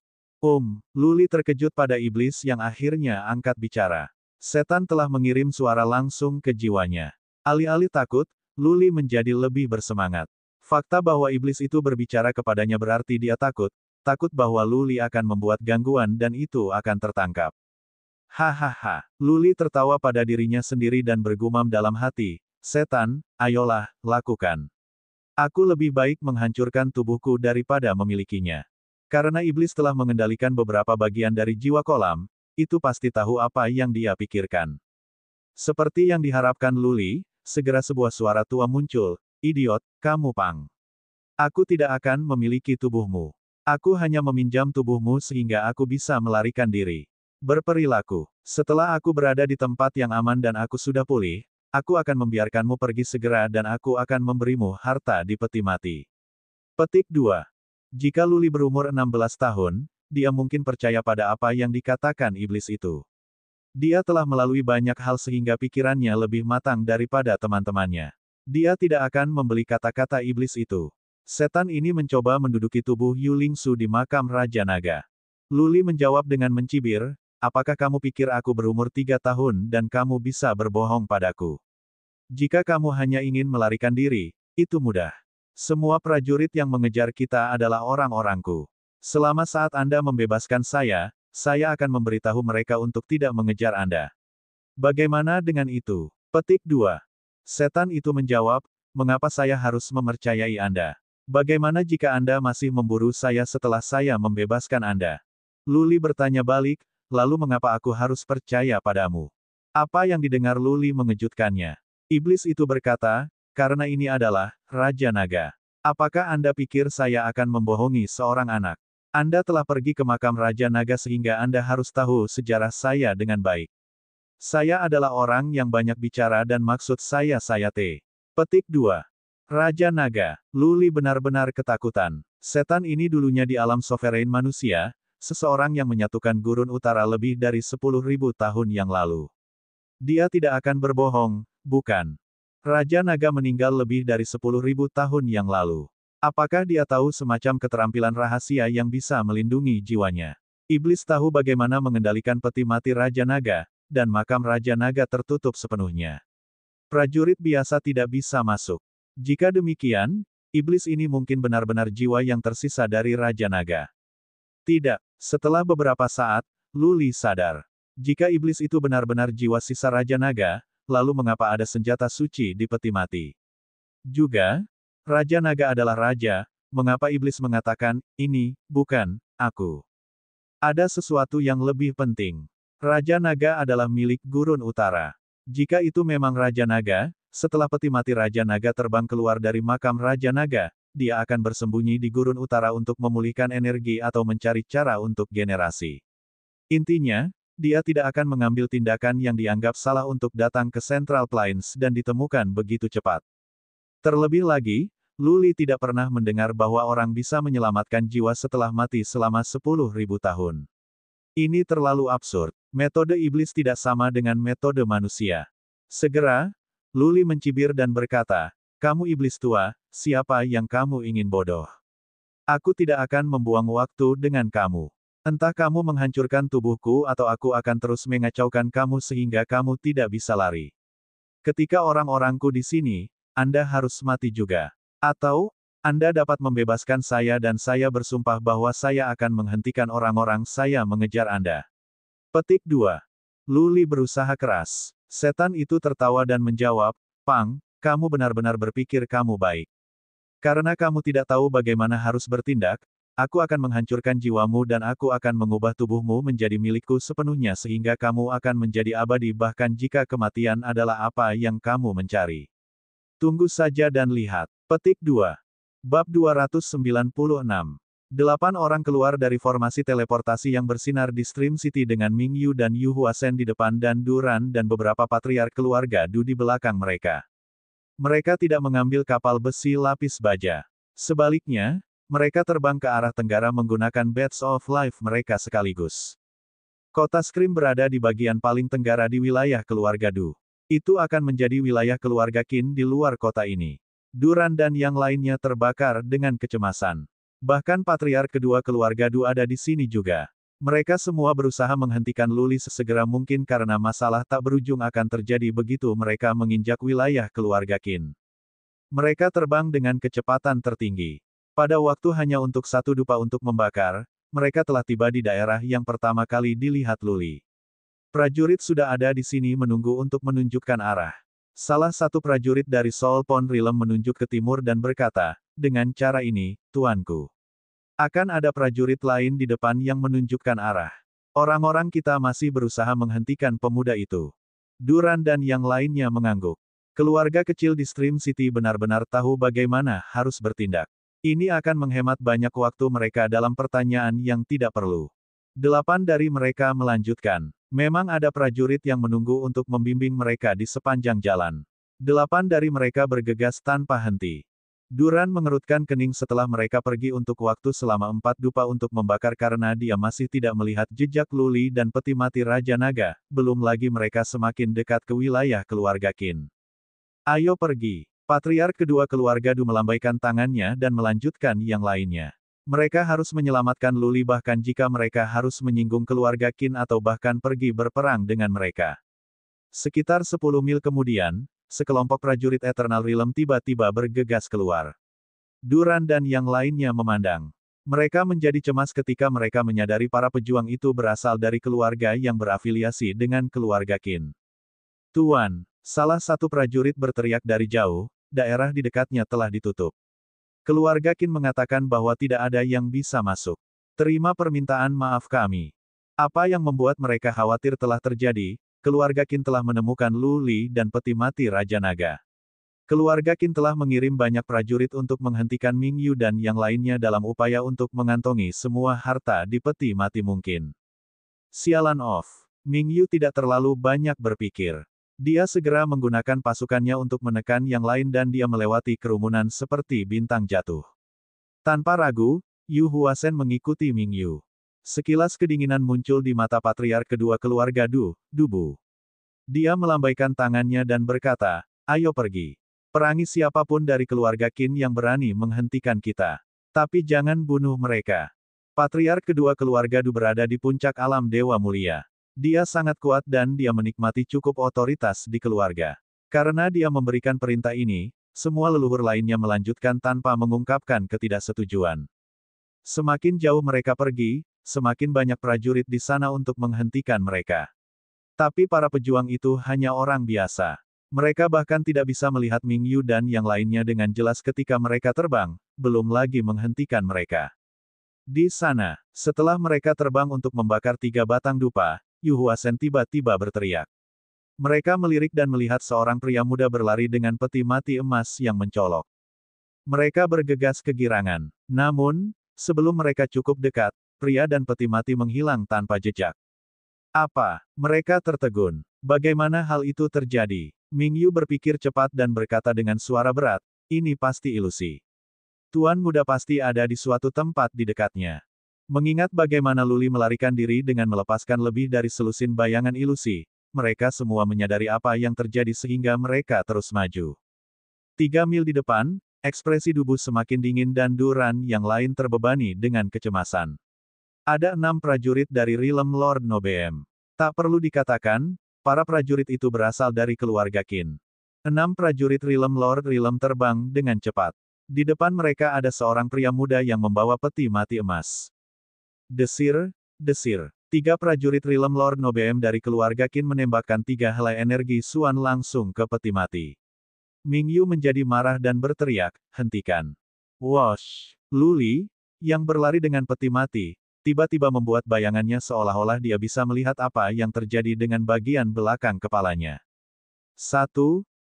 Luli terkejut pada iblis yang akhirnya angkat bicara. Setan telah mengirim suara langsung ke jiwanya. Alih-alih takut, Luli menjadi lebih bersemangat. Fakta bahwa iblis itu berbicara kepadanya berarti dia takut bahwa Luli akan membuat gangguan dan itu akan tertangkap. Hahaha. Luli tertawa pada dirinya sendiri dan bergumam dalam hati, "Setan, ayolah, lakukan. Aku lebih baik menghancurkan tubuhku daripada memilikinya." Karena iblis telah mengendalikan beberapa bagian dari jiwa kolam, itu pasti tahu apa yang dia pikirkan. Seperti yang diharapkan Luli, segera sebuah suara tua muncul, "Idiot, kamu Pang. Aku tidak akan memiliki tubuhmu. Aku hanya meminjam tubuhmu sehingga aku bisa melarikan diri. Berperilaku. Setelah aku berada di tempat yang aman dan aku sudah pulih, aku akan membiarkanmu pergi segera dan aku akan memberimu harta di peti mati." Petik 2. Jika Luli berumur 16 tahun, dia mungkin percaya pada apa yang dikatakan iblis itu. Dia telah melalui banyak hal sehingga pikirannya lebih matang daripada teman-temannya. Dia tidak akan membeli kata-kata iblis itu. Setan ini mencoba menduduki tubuh Yu Lingsu di makam Raja Naga. Luli menjawab dengan mencibir, "Apakah kamu pikir aku berumur 3 tahun dan kamu bisa berbohong padaku? Jika kamu hanya ingin melarikan diri, itu mudah. Semua prajurit yang mengejar kita adalah orang-orangku. Selama saat Anda membebaskan saya akan memberitahu mereka untuk tidak mengejar Anda. Bagaimana dengan itu?" Petik 2. Setan itu menjawab, "Mengapa saya harus mempercayai Anda? Bagaimana jika Anda masih memburu saya setelah saya membebaskan Anda?" Luli bertanya balik, "Lalu mengapa aku harus percaya padamu?" Apa yang didengar Luli mengejutkannya. Iblis itu berkata, "Karena ini adalah Raja Naga. Apakah Anda pikir saya akan membohongi seorang anak? Anda telah pergi ke makam Raja Naga sehingga Anda harus tahu sejarah saya dengan baik. Saya adalah orang yang banyak bicara dan maksud saya T. Petik 2. Raja Naga. Luli benar-benar ketakutan. Setan ini dulunya di alam sovereign manusia, seseorang yang menyatukan gurun utara lebih dari 10.000 tahun yang lalu. Dia tidak akan berbohong, bukan? Raja Naga meninggal lebih dari 10.000 tahun yang lalu. Apakah dia tahu semacam keterampilan rahasia yang bisa melindungi jiwanya? Iblis tahu bagaimana mengendalikan peti mati Raja Naga, dan makam Raja Naga tertutup sepenuhnya. Prajurit biasa tidak bisa masuk. Jika demikian, iblis ini mungkin benar-benar jiwa yang tersisa dari Raja Naga. Tidak. Setelah beberapa saat, Luli sadar. Jika iblis itu benar-benar jiwa sisa Raja Naga, lalu mengapa ada senjata suci di peti mati? Juga, Raja Naga adalah raja, mengapa iblis mengatakan, "Ini, bukan, aku"? Ada sesuatu yang lebih penting. Raja Naga adalah milik Gurun Utara. Jika itu memang Raja Naga, setelah peti mati Raja Naga terbang keluar dari makam Raja Naga, dia akan bersembunyi di Gurun Utara untuk memulihkan energi atau mencari cara untuk generasi. Intinya, dia tidak akan mengambil tindakan yang dianggap salah untuk datang ke Central Plains dan ditemukan begitu cepat. Terlebih lagi, Luli tidak pernah mendengar bahwa orang bisa menyelamatkan jiwa setelah mati selama 10.000 tahun. Ini terlalu absurd. Metode iblis tidak sama dengan metode manusia. Segera, Luli mencibir dan berkata, "Kamu iblis tua, siapa yang kamu ingin bodoh? Aku tidak akan membuang waktu dengan kamu. Entah kamu menghancurkan tubuhku atau aku akan terus mengacaukan kamu sehingga kamu tidak bisa lari. Ketika orang-orangku di sini, Anda harus mati juga. Atau, Anda dapat membebaskan saya dan saya bersumpah bahwa saya akan menghentikan orang-orang saya mengejar Anda." Petik 2. Luli berusaha keras. Setan itu tertawa dan menjawab, "Pang, kamu benar-benar berpikir kamu baik. Karena kamu tidak tahu bagaimana harus bertindak, Aku akan menghancurkan jiwamu dan aku akan mengubah tubuhmu menjadi milikku sepenuhnya sehingga kamu akan menjadi abadi bahkan jika kematian adalah apa yang kamu mencari. Tunggu saja dan lihat. Petik 2. Bab 296. 8 orang keluar dari formasi teleportasi yang bersinar di Stream City dengan Ming Yu dan Yu Huasen di depan dan Duran dan beberapa patriark keluarga Du di belakang mereka. Mereka tidak mengambil kapal besi lapis baja. Sebaliknya, mereka terbang ke arah tenggara menggunakan Bats of Life mereka sekaligus. Kota Scream berada di bagian paling tenggara di wilayah keluarga Du. Itu akan menjadi wilayah keluarga Qin di luar kota ini. Duran dan yang lainnya terbakar dengan kecemasan. Bahkan patriark kedua keluarga Du ada di sini juga. Mereka semua berusaha menghentikan Luli sesegera mungkin karena masalah tak berujung akan terjadi begitu mereka menginjak wilayah keluarga Qin. Mereka terbang dengan kecepatan tertinggi. Pada waktu hanya untuk satu dupa untuk membakar, mereka telah tiba di daerah yang pertama kali dilihat Luli. Prajurit sudah ada di sini menunggu untuk menunjukkan arah. Salah satu prajurit dari Soul Pond Realm menunjuk ke timur dan berkata, dengan cara ini, tuanku. Akan ada prajurit lain di depan yang menunjukkan arah. Orang-orang kita masih berusaha menghentikan pemuda itu. Duran dan yang lainnya mengangguk. Keluarga kecil di Stream City benar-benar tahu bagaimana harus bertindak. Ini akan menghemat banyak waktu mereka dalam pertanyaan yang tidak perlu. 8 dari mereka melanjutkan. Memang ada prajurit yang menunggu untuk membimbing mereka di sepanjang jalan. 8 dari mereka bergegas tanpa henti. Duran mengerutkan kening setelah mereka pergi untuk waktu selama 4 dupa untuk membakar karena dia masih tidak melihat jejak Luli dan peti mati Raja Naga, belum lagi mereka semakin dekat ke wilayah keluarga Qin. Ayo pergi. Patriark kedua keluarga Du melambaikan tangannya dan melanjutkan yang lainnya. Mereka harus menyelamatkan Luli bahkan jika mereka harus menyinggung keluarga Qin atau bahkan pergi berperang dengan mereka. Sekitar 10 mil kemudian, sekelompok prajurit Eternal Realm tiba-tiba bergegas keluar. Duran dan yang lainnya memandang. Mereka menjadi cemas ketika mereka menyadari para pejuang itu berasal dari keluarga yang berafiliasi dengan keluarga Qin. Tuan, salah satu prajurit berteriak dari jauh, daerah di dekatnya telah ditutup. Keluarga Qin mengatakan bahwa tidak ada yang bisa masuk. Terima permintaan maaf kami. Apa yang membuat mereka khawatir telah terjadi. Keluarga Qin telah menemukan Luli dan peti mati Raja Naga. Keluarga Qin telah mengirim banyak prajurit untuk menghentikan Ming Yu dan yang lainnya dalam upaya untuk mengantongi semua harta di peti mati mungkin. Sialan off. Ming Yu tidak terlalu banyak berpikir. Dia segera menggunakan pasukannya untuk menekan yang lain dan dia melewati kerumunan seperti bintang jatuh. Tanpa ragu, Yu Huasen mengikuti Ming Yu. Sekilas kedinginan muncul di mata patriark kedua keluarga Dubu. Dia melambaikan tangannya dan berkata, ayo pergi. Perangi siapapun dari keluarga Qin yang berani menghentikan kita. Tapi jangan bunuh mereka. Patriark kedua keluarga Du berada di puncak alam Dewa Mulia. Dia sangat kuat dan dia menikmati cukup otoritas di keluarga. Karena dia memberikan perintah ini, semua leluhur lainnya melanjutkan tanpa mengungkapkan ketidaksetujuan. Semakin jauh mereka pergi, semakin banyak prajurit di sana untuk menghentikan mereka. Tapi para pejuang itu hanya orang biasa. Mereka bahkan tidak bisa melihat Ming Yu dan yang lainnya dengan jelas ketika mereka terbang, belum lagi menghentikan mereka. Di sana, setelah mereka terbang untuk membakar 3 batang dupa, Yu Huasen tiba-tiba berteriak. Mereka melirik dan melihat seorang pria muda berlari dengan peti mati emas yang mencolok. Mereka bergegas kegirangan. Namun, sebelum mereka cukup dekat, pria dan peti mati menghilang tanpa jejak. Apa? Mereka tertegun. Bagaimana hal itu terjadi? Ming Yu berpikir cepat dan berkata dengan suara berat, ini pasti ilusi. Tuan muda pasti ada di suatu tempat di dekatnya. Mengingat bagaimana Luli melarikan diri dengan melepaskan lebih dari selusin bayangan ilusi, mereka semua menyadari apa yang terjadi sehingga mereka terus maju. 3 mil di depan, ekspresi Dubu semakin dingin dan Duran yang lain terbebani dengan kecemasan. Ada 6 prajurit dari Realm Lord Nobeem. Tak perlu dikatakan, para prajurit itu berasal dari keluarga Qin. 6 prajurit Realm Lord Realm terbang dengan cepat. Di depan mereka ada seorang pria muda yang membawa peti mati emas. Desir, desir. 3 prajurit Realm Lord Nobeem dari keluarga Qin menembakkan 3 helai energi Suan langsung ke peti mati. Ming Yu menjadi marah dan berteriak, hentikan. Wosh! Luli, Yang berlari dengan peti mati, tiba-tiba membuat bayangannya seolah-olah dia bisa melihat apa yang terjadi dengan bagian belakang kepalanya. 1,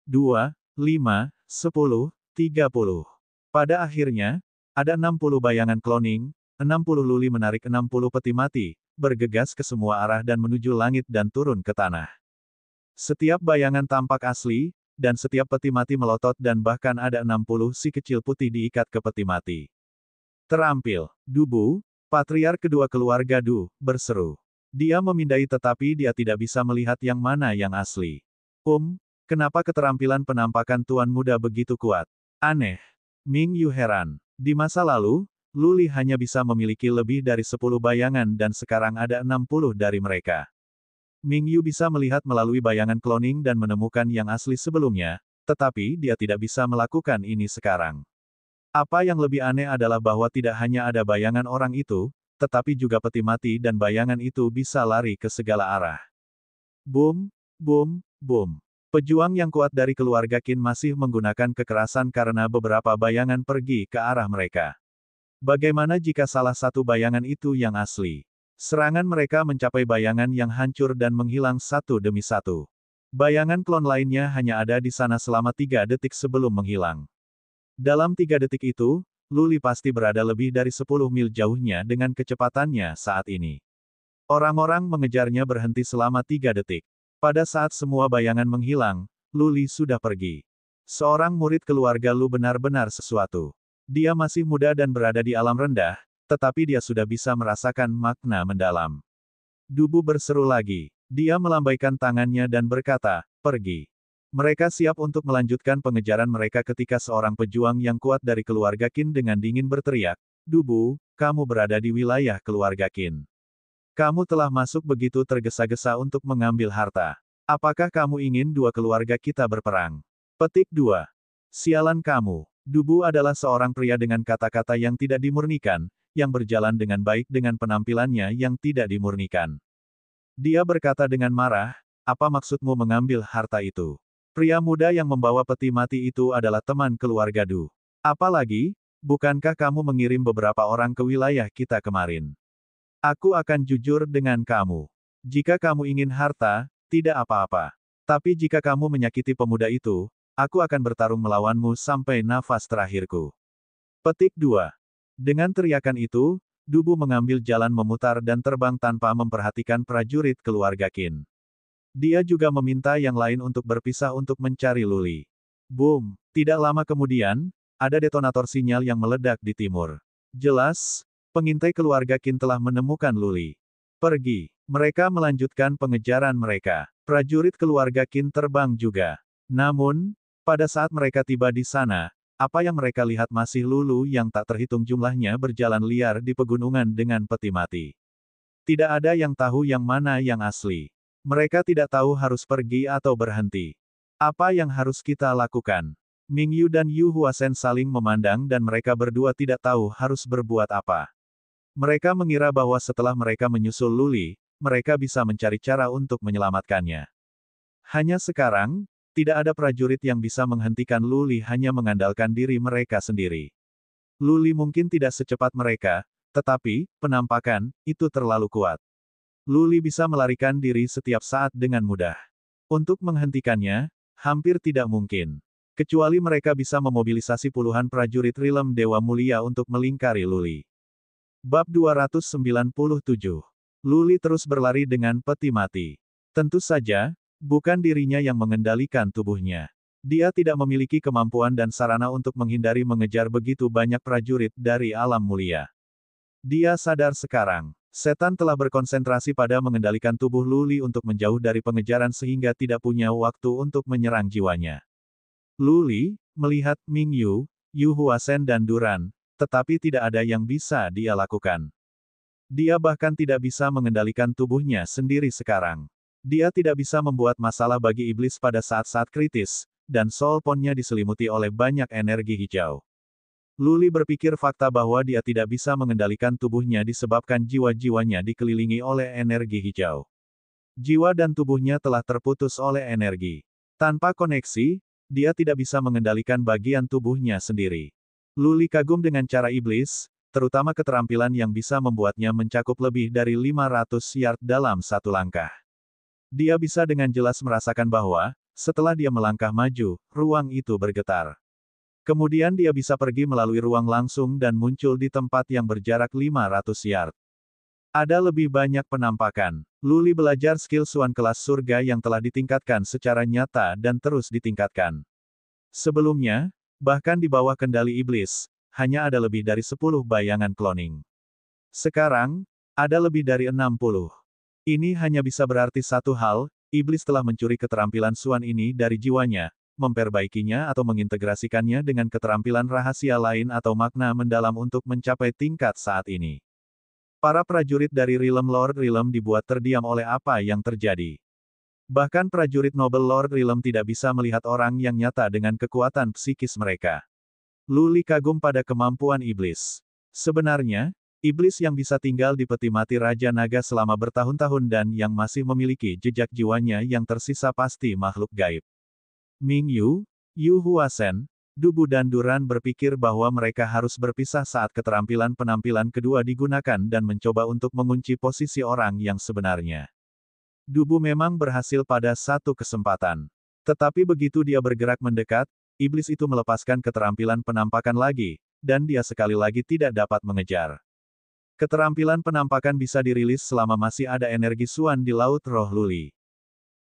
2, 5, 10, 30. Pada akhirnya, ada 60 bayangan cloning, 60 Luli menarik 60 peti mati, bergegas ke semua arah dan menuju langit dan turun ke tanah. Setiap bayangan tampak asli, dan setiap peti mati melotot dan bahkan ada 60 si kecil putih diikat ke peti mati. Terampil, Dubu, patriark kedua keluarga Du, berseru. Dia memindai tetapi dia tidak bisa melihat yang mana yang asli. Kenapa keterampilan penampakan Tuan Muda begitu kuat? Aneh. Ming Yu heran. Di masa lalu, Luli hanya bisa memiliki lebih dari 10 bayangan dan sekarang ada 60 dari mereka. Ming Yu bisa melihat melalui bayangan cloning dan menemukan yang asli sebelumnya, tetapi dia tidak bisa melakukan ini sekarang. Apa yang lebih aneh adalah bahwa tidak hanya ada bayangan orang itu, tetapi juga peti mati dan bayangan itu bisa lari ke segala arah. Boom, boom, boom. Pejuang yang kuat dari keluarga Qin masih menggunakan kekerasan karena beberapa bayangan pergi ke arah mereka. Bagaimana jika salah satu bayangan itu yang asli? Serangan mereka mencapai bayangan yang hancur dan menghilang satu demi satu. Bayangan klon lainnya hanya ada di sana selama 3 detik sebelum menghilang. Dalam 3 detik itu, Luli pasti berada lebih dari 10 mil jauhnya dengan kecepatannya saat ini. Orang-orang mengejarnya berhenti selama 3 detik. Pada saat semua bayangan menghilang, Luli sudah pergi. Seorang murid keluarga Lu benar-benar sesuatu. Dia masih muda dan berada di alam rendah, tetapi dia sudah bisa merasakan makna mendalam. Dubu berseru lagi. Dia melambaikan tangannya dan berkata, "Pergi." Mereka siap untuk melanjutkan pengejaran mereka ketika seorang pejuang yang kuat dari keluarga Qin dengan dingin berteriak, "Dubu, kamu berada di wilayah keluarga Qin. Kamu telah masuk begitu tergesa-gesa untuk mengambil harta. Apakah kamu ingin dua keluarga kita berperang?" Petik 2. Sialan kamu. Dubu adalah seorang pria dengan kata-kata yang tidak dimurnikan, yang berjalan dengan baik dengan penampilannya yang tidak dimurnikan. Dia berkata dengan marah, "Apa maksudmu mengambil harta itu?" Pria muda yang membawa peti mati itu adalah teman keluarga Du. Apalagi, bukankah kamu mengirim beberapa orang ke wilayah kita kemarin? Aku akan jujur dengan kamu. Jika kamu ingin harta, tidak apa-apa. Tapi jika kamu menyakiti pemuda itu, aku akan bertarung melawanmu sampai nafas terakhirku. Petik 2. Dengan teriakan itu, Dubu mengambil jalan memutar dan terbang tanpa memperhatikan prajurit keluarga Qin. Dia juga meminta yang lain untuk berpisah untuk mencari Luli. Boom! Tidak lama kemudian, ada detonator sinyal yang meledak di timur. Jelas, pengintai keluarga Qin telah menemukan Luli. Pergi. Mereka melanjutkan pengejaran mereka. Prajurit keluarga Qin terbang juga. Namun, pada saat mereka tiba di sana, apa yang mereka lihat masih Lulu yang tak terhitung jumlahnya berjalan liar di pegunungan dengan peti mati. Tidak ada yang tahu yang mana yang asli. Mereka tidak tahu harus pergi atau berhenti. Apa yang harus kita lakukan? Ming Yu dan Yu Huasen saling memandang dan mereka berdua tidak tahu harus berbuat apa. Mereka mengira bahwa setelah mereka menyusul Luli, mereka bisa mencari cara untuk menyelamatkannya. Hanya sekarang, tidak ada prajurit yang bisa menghentikan Luli hanya mengandalkan diri mereka sendiri. Luli mungkin tidak secepat mereka, tetapi, penampakan, itu terlalu kuat. Luli bisa melarikan diri setiap saat dengan mudah. Untuk menghentikannya, hampir tidak mungkin. Kecuali mereka bisa memobilisasi puluhan prajurit Rilem Dewa Mulia untuk melingkari Luli. Bab 297. Luli terus berlari dengan peti mati. Tentu saja, bukan dirinya yang mengendalikan tubuhnya. Dia tidak memiliki kemampuan dan sarana untuk menghindari mengejar begitu banyak prajurit dari alam mulia. Dia sadar sekarang. Setan telah berkonsentrasi pada mengendalikan tubuh Luli untuk menjauh dari pengejaran sehingga tidak punya waktu untuk menyerang jiwanya. Luli melihat Ming Yu, Yu Huasen dan Duran, tetapi tidak ada yang bisa dia lakukan. Dia bahkan tidak bisa mengendalikan tubuhnya sendiri sekarang. Dia tidak bisa membuat masalah bagi iblis pada saat-saat kritis, dan Soul Pond-nya diselimuti oleh banyak energi hijau. Luli berpikir fakta bahwa dia tidak bisa mengendalikan tubuhnya disebabkan jiwa-jiwanya dikelilingi oleh energi hijau. Jiwa dan tubuhnya telah terputus oleh energi. Tanpa koneksi, dia tidak bisa mengendalikan bagian tubuhnya sendiri. Luli kagum dengan cara iblis, terutama keterampilan yang bisa membuatnya mencakup lebih dari 500 yard dalam satu langkah. Dia bisa dengan jelas merasakan bahwa, setelah dia melangkah maju, ruang itu bergetar. Kemudian dia bisa pergi melalui ruang langsung dan muncul di tempat yang berjarak 500 yard. Ada lebih banyak penampakan. Luli belajar skill Suan kelas surga yang telah ditingkatkan secara nyata dan terus ditingkatkan. Sebelumnya, bahkan di bawah kendali iblis, hanya ada lebih dari 10 bayangan cloning. Sekarang, ada lebih dari 60. Ini hanya bisa berarti satu hal, iblis telah mencuri keterampilan Suan ini dari jiwanya, memperbaikinya atau mengintegrasikannya dengan keterampilan rahasia lain atau makna mendalam untuk mencapai tingkat saat ini. Para prajurit dari Realm Lord Realm dibuat terdiam oleh apa yang terjadi. Bahkan prajurit Noble Lord Realm tidak bisa melihat orang yang nyata dengan kekuatan psikis mereka. Luli kagum pada kemampuan iblis. Sebenarnya, iblis yang bisa tinggal di peti mati Raja Naga selama bertahun-tahun dan yang masih memiliki jejak jiwanya yang tersisa pasti makhluk gaib. Ming Yu, Yu Huasen, Dubu dan Duran berpikir bahwa mereka harus berpisah saat keterampilan penampilan kedua digunakan dan mencoba untuk mengunci posisi orang yang sebenarnya. Dubu memang berhasil pada satu kesempatan. Tetapi begitu dia bergerak mendekat, iblis itu melepaskan keterampilan penampakan lagi, dan dia sekali lagi tidak dapat mengejar. Keterampilan penampakan bisa dirilis selama masih ada energi Suan di Laut Roh Luli.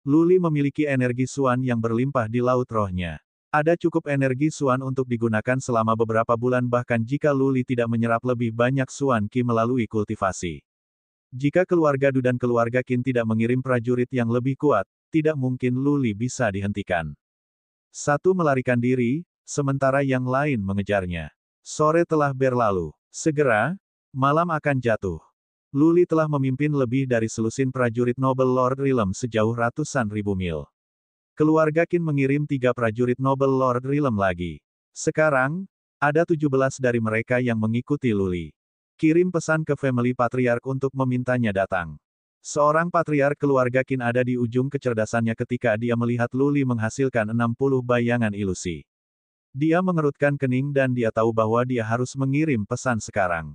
Luli memiliki energi Suan yang berlimpah di Laut Rohnya. Ada cukup energi Suan untuk digunakan selama beberapa bulan bahkan jika Luli tidak menyerap lebih banyak Suan Qi melalui kultivasi. Jika keluarga Du dan keluarga Qin tidak mengirim prajurit yang lebih kuat, tidak mungkin Luli bisa dihentikan. Satu melarikan diri, sementara yang lain mengejarnya. Sore telah berlalu. Segera, malam akan jatuh. Luli telah memimpin lebih dari selusin prajurit Noble Lord Realm sejauh ratusan ribu mil. Keluarga Qin mengirim 3 prajurit Noble Lord Realm lagi. Sekarang, ada 17 dari mereka yang mengikuti Luli. Kirim pesan ke Family Patriarch untuk memintanya datang. Seorang patriark keluarga Qin ada di ujung kecerdasannya ketika dia melihat Luli menghasilkan 60 bayangan ilusi. Dia mengerutkan kening dan dia tahu bahwa dia harus mengirim pesan sekarang.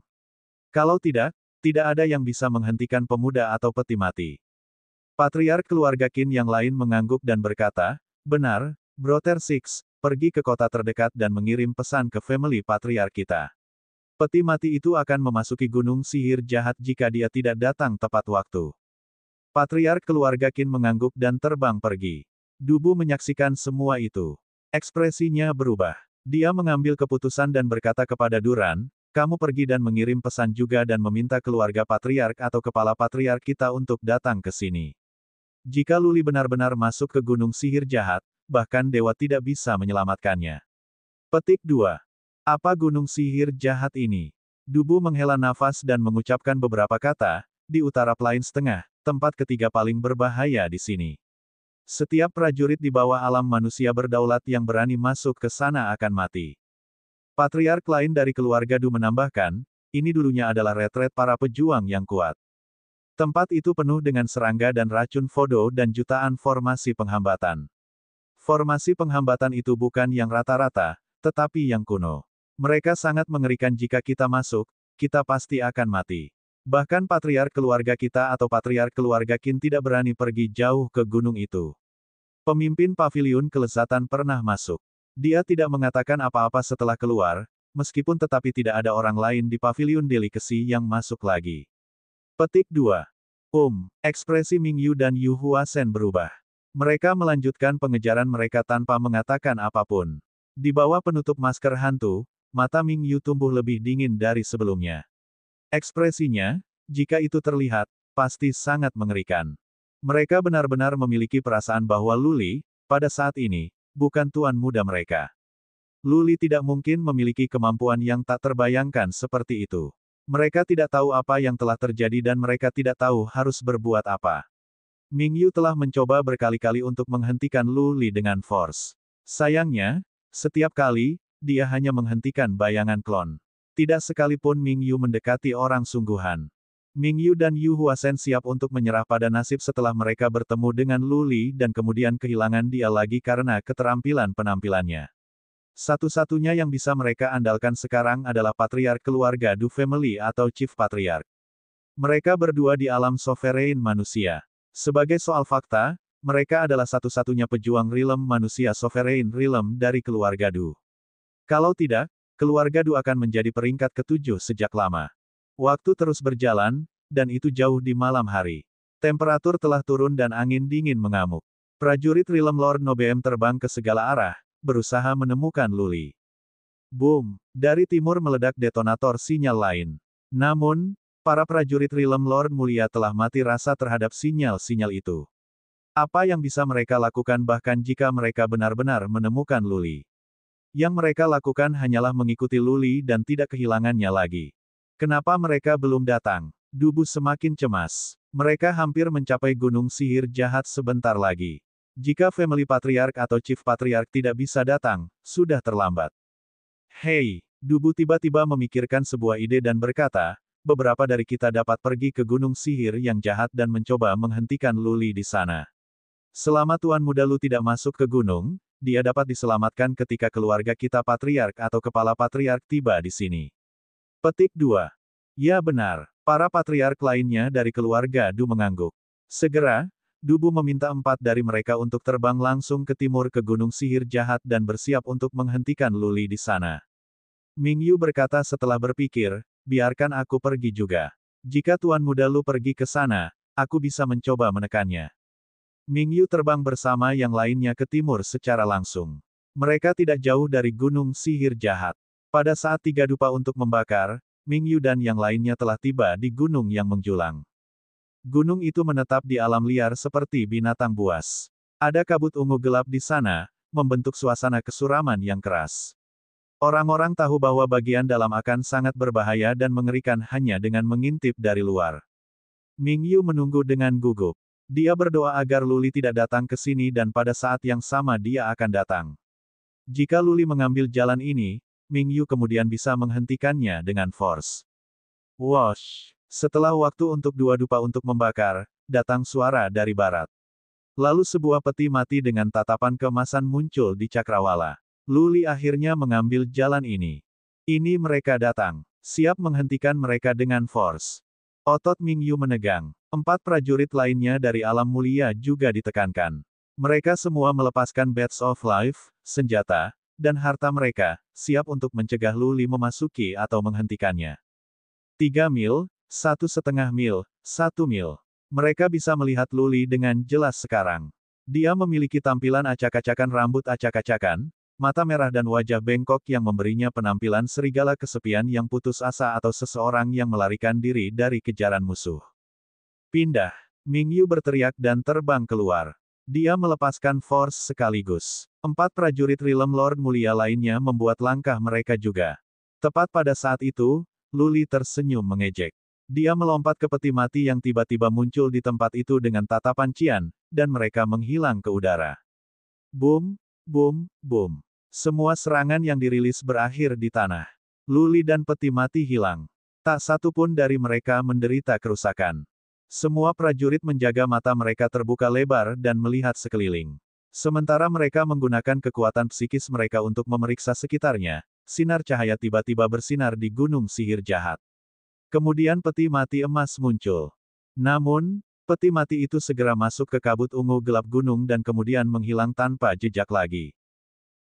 Kalau tidak, tidak ada yang bisa menghentikan pemuda atau peti mati. Patriark keluarga Qin yang lain mengangguk dan berkata, "Benar, Brother Six, pergi ke kota terdekat dan mengirim pesan ke Family Patriarch kita. Peti mati itu akan memasuki gunung sihir jahat jika dia tidak datang tepat waktu." Patriark keluarga Qin mengangguk dan terbang pergi. Dubu menyaksikan semua itu. Ekspresinya berubah. Dia mengambil keputusan dan berkata kepada Duran, "Kamu pergi dan mengirim pesan juga dan meminta keluarga patriark atau kepala patriark kita untuk datang ke sini. Jika Luli benar-benar masuk ke gunung sihir jahat, bahkan dewa tidak bisa menyelamatkannya." Petik 2. Apa gunung sihir jahat ini? Dubu menghela nafas dan mengucapkan beberapa kata, "Di utara Plains Tengah, tempat ketiga paling berbahaya di sini. Setiap prajurit di bawah alam manusia berdaulat yang berani masuk ke sana akan mati." Patriark lain dari keluarga Du menambahkan, "Ini dulunya adalah retret para pejuang yang kuat. Tempat itu penuh dengan serangga dan racun Fodo dan jutaan formasi penghambatan. Formasi penghambatan itu bukan yang rata-rata, tetapi yang kuno. Mereka sangat mengerikan jika kita masuk, kita pasti akan mati. Bahkan patriark keluarga kita atau patriark keluarga Qin tidak berani pergi jauh ke gunung itu." Pemimpin paviliun kelezatan pernah masuk. Dia tidak mengatakan apa-apa setelah keluar, meskipun tetapi tidak ada orang lain di paviliun delicacy yang masuk lagi. Petik 2. Ekspresi Ming Yu dan Yu Huasen berubah. Mereka melanjutkan pengejaran mereka tanpa mengatakan apapun. Di bawah penutup masker hantu, mata Ming Yu tumbuh lebih dingin dari sebelumnya. Ekspresinya, jika itu terlihat, pasti sangat mengerikan. Mereka benar-benar memiliki perasaan bahwa Luli, pada saat ini, bukan tuan muda mereka. Luli tidak mungkin memiliki kemampuan yang tak terbayangkan seperti itu. Mereka tidak tahu apa yang telah terjadi dan mereka tidak tahu harus berbuat apa. Ming Yu telah mencoba berkali-kali untuk menghentikan Luli dengan force. Sayangnya, setiap kali, dia hanya menghentikan bayangan klon. Tidak sekalipun Ming Yu mendekati orang sungguhan. Ming Yu dan Yu Huasen siap untuk menyerah pada nasib setelah mereka bertemu dengan Luli dan kemudian kehilangan dia lagi karena keterampilan penampilannya. Satu-satunya yang bisa mereka andalkan sekarang adalah patriark keluarga Du Family atau Chief Patriarch. Mereka berdua di alam sovereign manusia. Sebagai soal fakta, mereka adalah satu-satunya pejuang realm manusia sovereign realm dari keluarga Du. Kalau tidak, keluarga Du akan menjadi peringkat ketujuh sejak lama. Waktu terus berjalan, dan itu jauh di malam hari. Temperatur telah turun dan angin dingin mengamuk. Prajurit Realm Lord Nobeem terbang ke segala arah, berusaha menemukan Luli. Boom! Dari timur meledak detonator sinyal lain. Namun, para prajurit Realm Lord Mulia telah mati rasa terhadap sinyal-sinyal itu. Apa yang bisa mereka lakukan bahkan jika mereka benar-benar menemukan Luli? Yang mereka lakukan hanyalah mengikuti Luli dan tidak kehilangannya lagi. Kenapa mereka belum datang? Dubu semakin cemas. Mereka hampir mencapai gunung sihir jahat sebentar lagi. Jika Family Patriarch atau Chief Patriarch tidak bisa datang, sudah terlambat. Hei, Dubu tiba-tiba memikirkan sebuah ide dan berkata, beberapa dari kita dapat pergi ke gunung sihir yang jahat dan mencoba menghentikan Luli di sana. Selama Tuan Muda Lu tidak masuk ke gunung, dia dapat diselamatkan ketika keluarga kita Patriark atau Kepala Patriark tiba di sini. Petik 2. Ya benar, para Patriark lainnya dari keluarga Du mengangguk. Segera, Dubu meminta 4 dari mereka untuk terbang langsung ke timur ke gunung sihir jahat dan bersiap untuk menghentikan Luli di sana. Ming Yu berkata setelah berpikir, biarkan aku pergi juga. Jika Tuan Muda Lu pergi ke sana, aku bisa mencoba menekannya. Ming Yu terbang bersama yang lainnya ke timur secara langsung. Mereka tidak jauh dari gunung sihir jahat. Pada saat 3 dupa untuk membakar, Ming Yu dan yang lainnya telah tiba di gunung yang menjulang. Gunung itu menetap di alam liar seperti binatang buas. Ada kabut ungu gelap di sana, membentuk suasana kesuraman yang keras. Orang-orang tahu bahwa bagian dalam akan sangat berbahaya dan mengerikan hanya dengan mengintip dari luar. Ming Yu menunggu dengan gugup. Dia berdoa agar Luli tidak datang ke sini dan pada saat yang sama dia akan datang. Jika Luli mengambil jalan ini, Ming Yu kemudian bisa menghentikannya dengan force. Wosh! Setelah waktu untuk 2 dupa untuk membakar, datang suara dari barat. Lalu sebuah peti mati dengan tatapan keemasan muncul di cakrawala. Luli akhirnya mengambil jalan ini. Ini mereka datang. Siap menghentikan mereka dengan force. Otot Ming Yu menegang. 4 prajurit lainnya dari alam mulia juga ditekankan. Mereka semua melepaskan Bats of Life, senjata, dan harta mereka, siap untuk mencegah Luli memasuki atau menghentikannya. 3 mil, 1,5 mil, 1 mil. Mereka bisa melihat Luli dengan jelas sekarang. Dia memiliki tampilan acak-acakan rambut acak-acakan, mata merah dan wajah bengkok yang memberinya penampilan serigala kesepian yang putus asa atau seseorang yang melarikan diri dari kejaran musuh. Pindah. Ming Yu berteriak dan terbang keluar. Dia melepaskan force sekaligus. 4 prajurit Realm Lord mulia lainnya membuat langkah mereka juga. Tepat pada saat itu, Luli tersenyum mengejek. Dia melompat ke peti mati yang tiba-tiba muncul di tempat itu dengan tatapan cian, dan mereka menghilang ke udara. Boom, boom, boom. Semua serangan yang dirilis berakhir di tanah. Luli dan peti mati hilang. Tak satu pun dari mereka menderita kerusakan. Semua prajurit menjaga mata mereka terbuka lebar dan melihat sekeliling. Sementara mereka menggunakan kekuatan psikis mereka untuk memeriksa sekitarnya, sinar cahaya tiba-tiba bersinar di gunung sihir jahat. Kemudian peti mati emas muncul. Namun, peti mati itu segera masuk ke kabut ungu gelap gunung dan kemudian menghilang tanpa jejak lagi.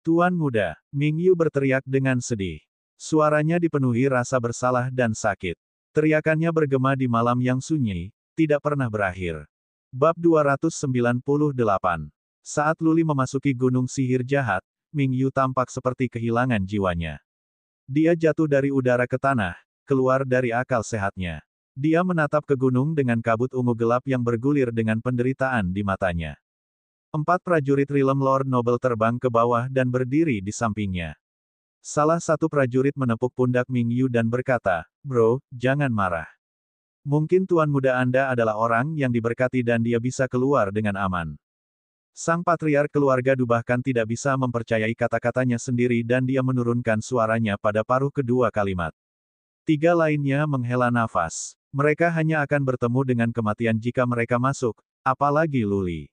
Tuan Muda, Ming Yu berteriak dengan sedih. Suaranya dipenuhi rasa bersalah dan sakit. Teriakannya bergema di malam yang sunyi, tidak pernah berakhir. Bab 298. Saat Luli memasuki gunung sihir jahat, Ming Yu tampak seperti kehilangan jiwanya. Dia jatuh dari udara ke tanah, keluar dari akal sehatnya. Dia menatap ke gunung dengan kabut ungu gelap yang bergulir dengan penderitaan di matanya. 4 prajurit Realm Lord Noble terbang ke bawah dan berdiri di sampingnya. Salah satu prajurit menepuk pundak Ming Yu dan berkata, "Bro, jangan marah. Mungkin Tuan Muda Anda adalah orang yang diberkati dan dia bisa keluar dengan aman." Sang patriark keluarga Du bahkan tidak bisa mempercayai kata-katanya sendiri dan dia menurunkan suaranya pada paruh kedua kalimat. 3 lainnya menghela nafas. Mereka hanya akan bertemu dengan kematian jika mereka masuk, apalagi Luli.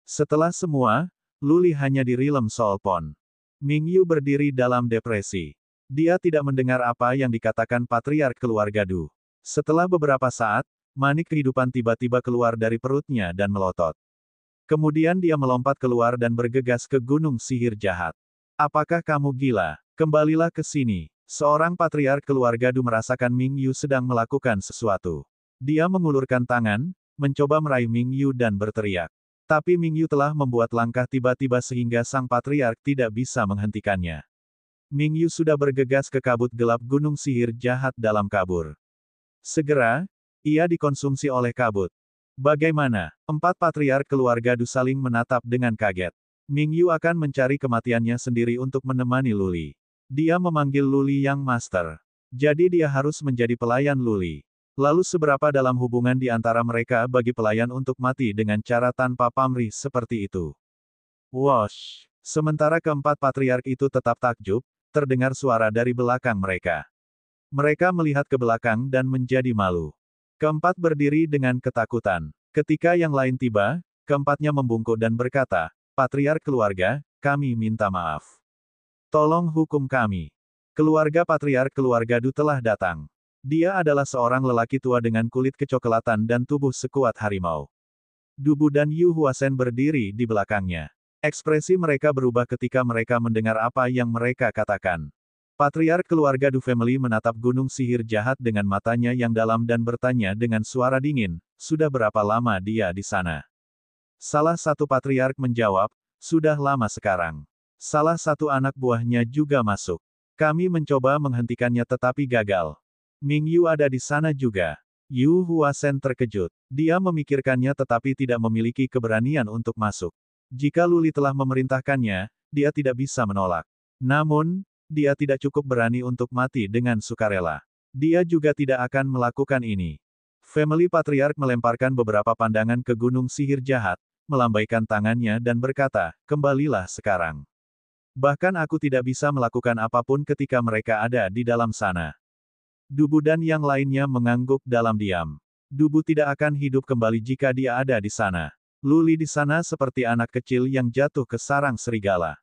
Setelah semua, Luli hanya di Realm Soul Pond. Ming Yu berdiri dalam depresi. Dia tidak mendengar apa yang dikatakan patriark keluarga Du. Setelah beberapa saat, manik kehidupan tiba-tiba keluar dari perutnya dan melotot. Kemudian dia melompat keluar dan bergegas ke gunung sihir jahat. Apakah kamu gila? Kembalilah ke sini. Seorang patriark keluarga Du merasakan Ming Yu sedang melakukan sesuatu. Dia mengulurkan tangan, mencoba meraih Ming Yu dan berteriak. Tapi Ming Yu telah membuat langkah tiba-tiba sehingga sang patriark tidak bisa menghentikannya. Ming Yu sudah bergegas ke kabut gelap gunung sihir jahat dalam kabur. Segera, ia dikonsumsi oleh kabut. Bagaimana? Empat patriark keluarga Du saling menatap dengan kaget. Ming Yu akan mencari kematiannya sendiri untuk menemani Luli. Dia memanggil Luli yang master. Jadi dia harus menjadi pelayan Luli. Lalu seberapa dalam hubungan di antara mereka bagi pelayan untuk mati dengan cara tanpa pamrih seperti itu? Wosh! Sementara keempat patriark itu tetap takjub, terdengar suara dari belakang mereka. Mereka melihat ke belakang dan menjadi malu. Keempat berdiri dengan ketakutan. Ketika yang lain tiba, keempatnya membungkuk dan berkata, "Patriark keluarga, kami minta maaf. Tolong hukum kami." Keluarga patriark keluarga Du telah datang. Dia adalah seorang lelaki tua dengan kulit kecoklatan dan tubuh sekuat harimau. Dubu dan Yu Huasen berdiri di belakangnya. Ekspresi mereka berubah ketika mereka mendengar apa yang mereka katakan. Patriark keluarga Du Family menatap gunung sihir jahat dengan matanya yang dalam dan bertanya dengan suara dingin, "Sudah berapa lama dia di sana?" Salah satu patriark menjawab, "Sudah lama sekarang." Salah satu anak buahnya juga masuk. "Kami mencoba menghentikannya tetapi gagal." Ming Yu ada di sana juga. Yu Huasen terkejut. Dia memikirkannya tetapi tidak memiliki keberanian untuk masuk. Jika Luli telah memerintahkannya, dia tidak bisa menolak. Namun, dia tidak cukup berani untuk mati dengan sukarela. Dia juga tidak akan melakukan ini. Family Patriark melemparkan beberapa pandangan ke gunung sihir jahat, melambaikan tangannya dan berkata, "Kembalilah sekarang." Bahkan aku tidak bisa melakukan apapun ketika mereka ada di dalam sana. Dubu dan yang lainnya mengangguk dalam diam. Dubu tidak akan hidup kembali jika dia ada di sana. Luli di sana seperti anak kecil yang jatuh ke sarang serigala.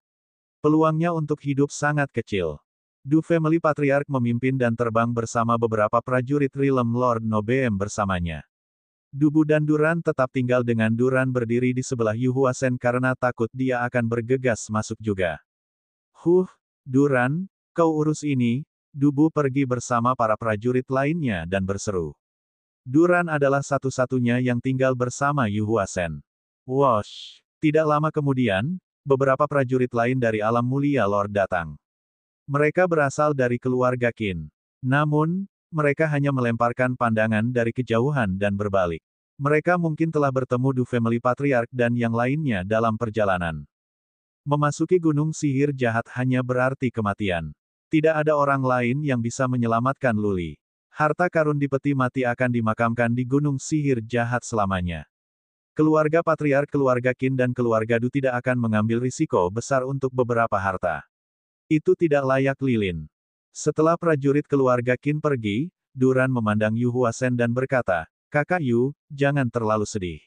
Peluangnya untuk hidup sangat kecil. Du Family Patriark memimpin dan terbang bersama beberapa prajurit Realm Lord Nobeem bersamanya. Dubu dan Duran tetap tinggal dengan Duran berdiri di sebelah Yu Huasen karena takut dia akan bergegas masuk juga. Duran, kau urus ini." Dubu pergi bersama para prajurit lainnya dan berseru. Duran adalah satu-satunya yang tinggal bersama Yu Huasen. Wosh! Tidak lama kemudian, beberapa prajurit lain dari alam mulia Lord datang. Mereka berasal dari keluarga Qin. Namun, mereka hanya melemparkan pandangan dari kejauhan dan berbalik. Mereka mungkin telah bertemu Du Family Patriark dan yang lainnya dalam perjalanan. Memasuki gunung sihir jahat hanya berarti kematian. Tidak ada orang lain yang bisa menyelamatkan Luli. Harta karun di peti mati akan dimakamkan di gunung sihir jahat selamanya. Keluarga patriark keluarga Qin dan keluarga Du tidak akan mengambil risiko besar untuk beberapa harta. Itu tidak layak lilin. Setelah prajurit keluarga Qin pergi, Duran memandang Yu Huasen dan berkata, "Kakak Yu, jangan terlalu sedih.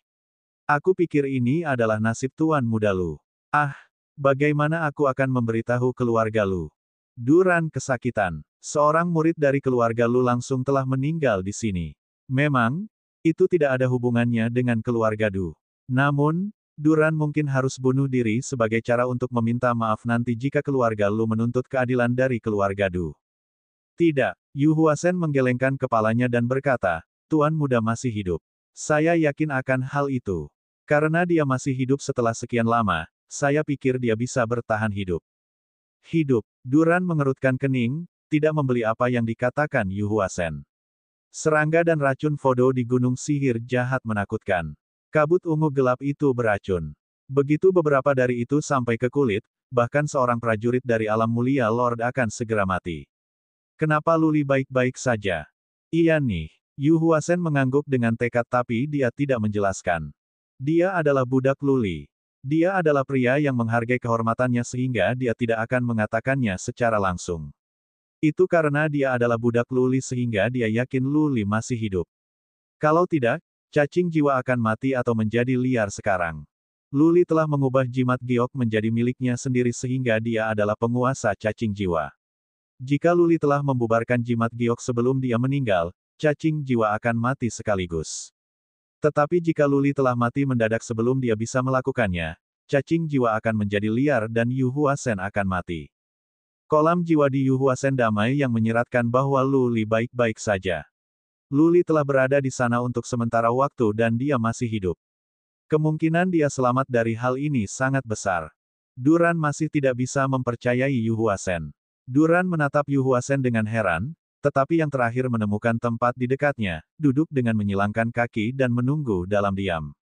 Aku pikir ini adalah nasib tuan muda Lu. Ah, bagaimana aku akan memberitahu keluarga Lu?" Duran kesakitan. Seorang murid dari keluarga Lu langsung telah meninggal di sini. Memang, itu tidak ada hubungannya dengan keluarga Du. Namun, Duran mungkin harus bunuh diri sebagai cara untuk meminta maaf nanti jika keluarga Lu menuntut keadilan dari keluarga Du. Tidak, Yu Huasen menggelengkan kepalanya dan berkata, "Tuan muda masih hidup. Saya yakin akan hal itu. Karena dia masih hidup setelah sekian lama, saya pikir dia bisa bertahan hidup." Hidup. Duran mengerutkan kening, tidak membeli apa yang dikatakan Yu Huasen. Serangga dan racun Fodo di gunung sihir jahat menakutkan. Kabut ungu gelap itu beracun. Begitu beberapa dari itu sampai ke kulit, bahkan seorang prajurit dari alam mulia Lord akan segera mati. Kenapa Luli baik-baik saja? Iya nih. Yu Huasen mengangguk dengan tekad tapi dia tidak menjelaskan. Dia adalah budak Luli. Dia adalah pria yang menghargai kehormatannya sehingga dia tidak akan mengatakannya secara langsung. Itu karena dia adalah budak Luli sehingga dia yakin Luli masih hidup. Kalau tidak, cacing jiwa akan mati atau menjadi liar sekarang. Luli telah mengubah jimat giok menjadi miliknya sendiri sehingga dia adalah penguasa cacing jiwa. Jika Luli telah membubarkan jimat giok sebelum dia meninggal, cacing jiwa akan mati sekaligus. Tetapi jika Luli telah mati mendadak sebelum dia bisa melakukannya, cacing jiwa akan menjadi liar dan Yu Huasen akan mati. Kolam jiwa di Yu Huasen damai yang menyiratkan bahwa Luli baik-baik saja. Luli telah berada di sana untuk sementara waktu dan dia masih hidup. Kemungkinan dia selamat dari hal ini sangat besar. Duran masih tidak bisa mempercayai Yu Huasen. Duran menatap Yu Huasen dengan heran, tetapi yang terakhir menemukan tempat di dekatnya, duduk dengan menyilangkan kaki dan menunggu dalam diam.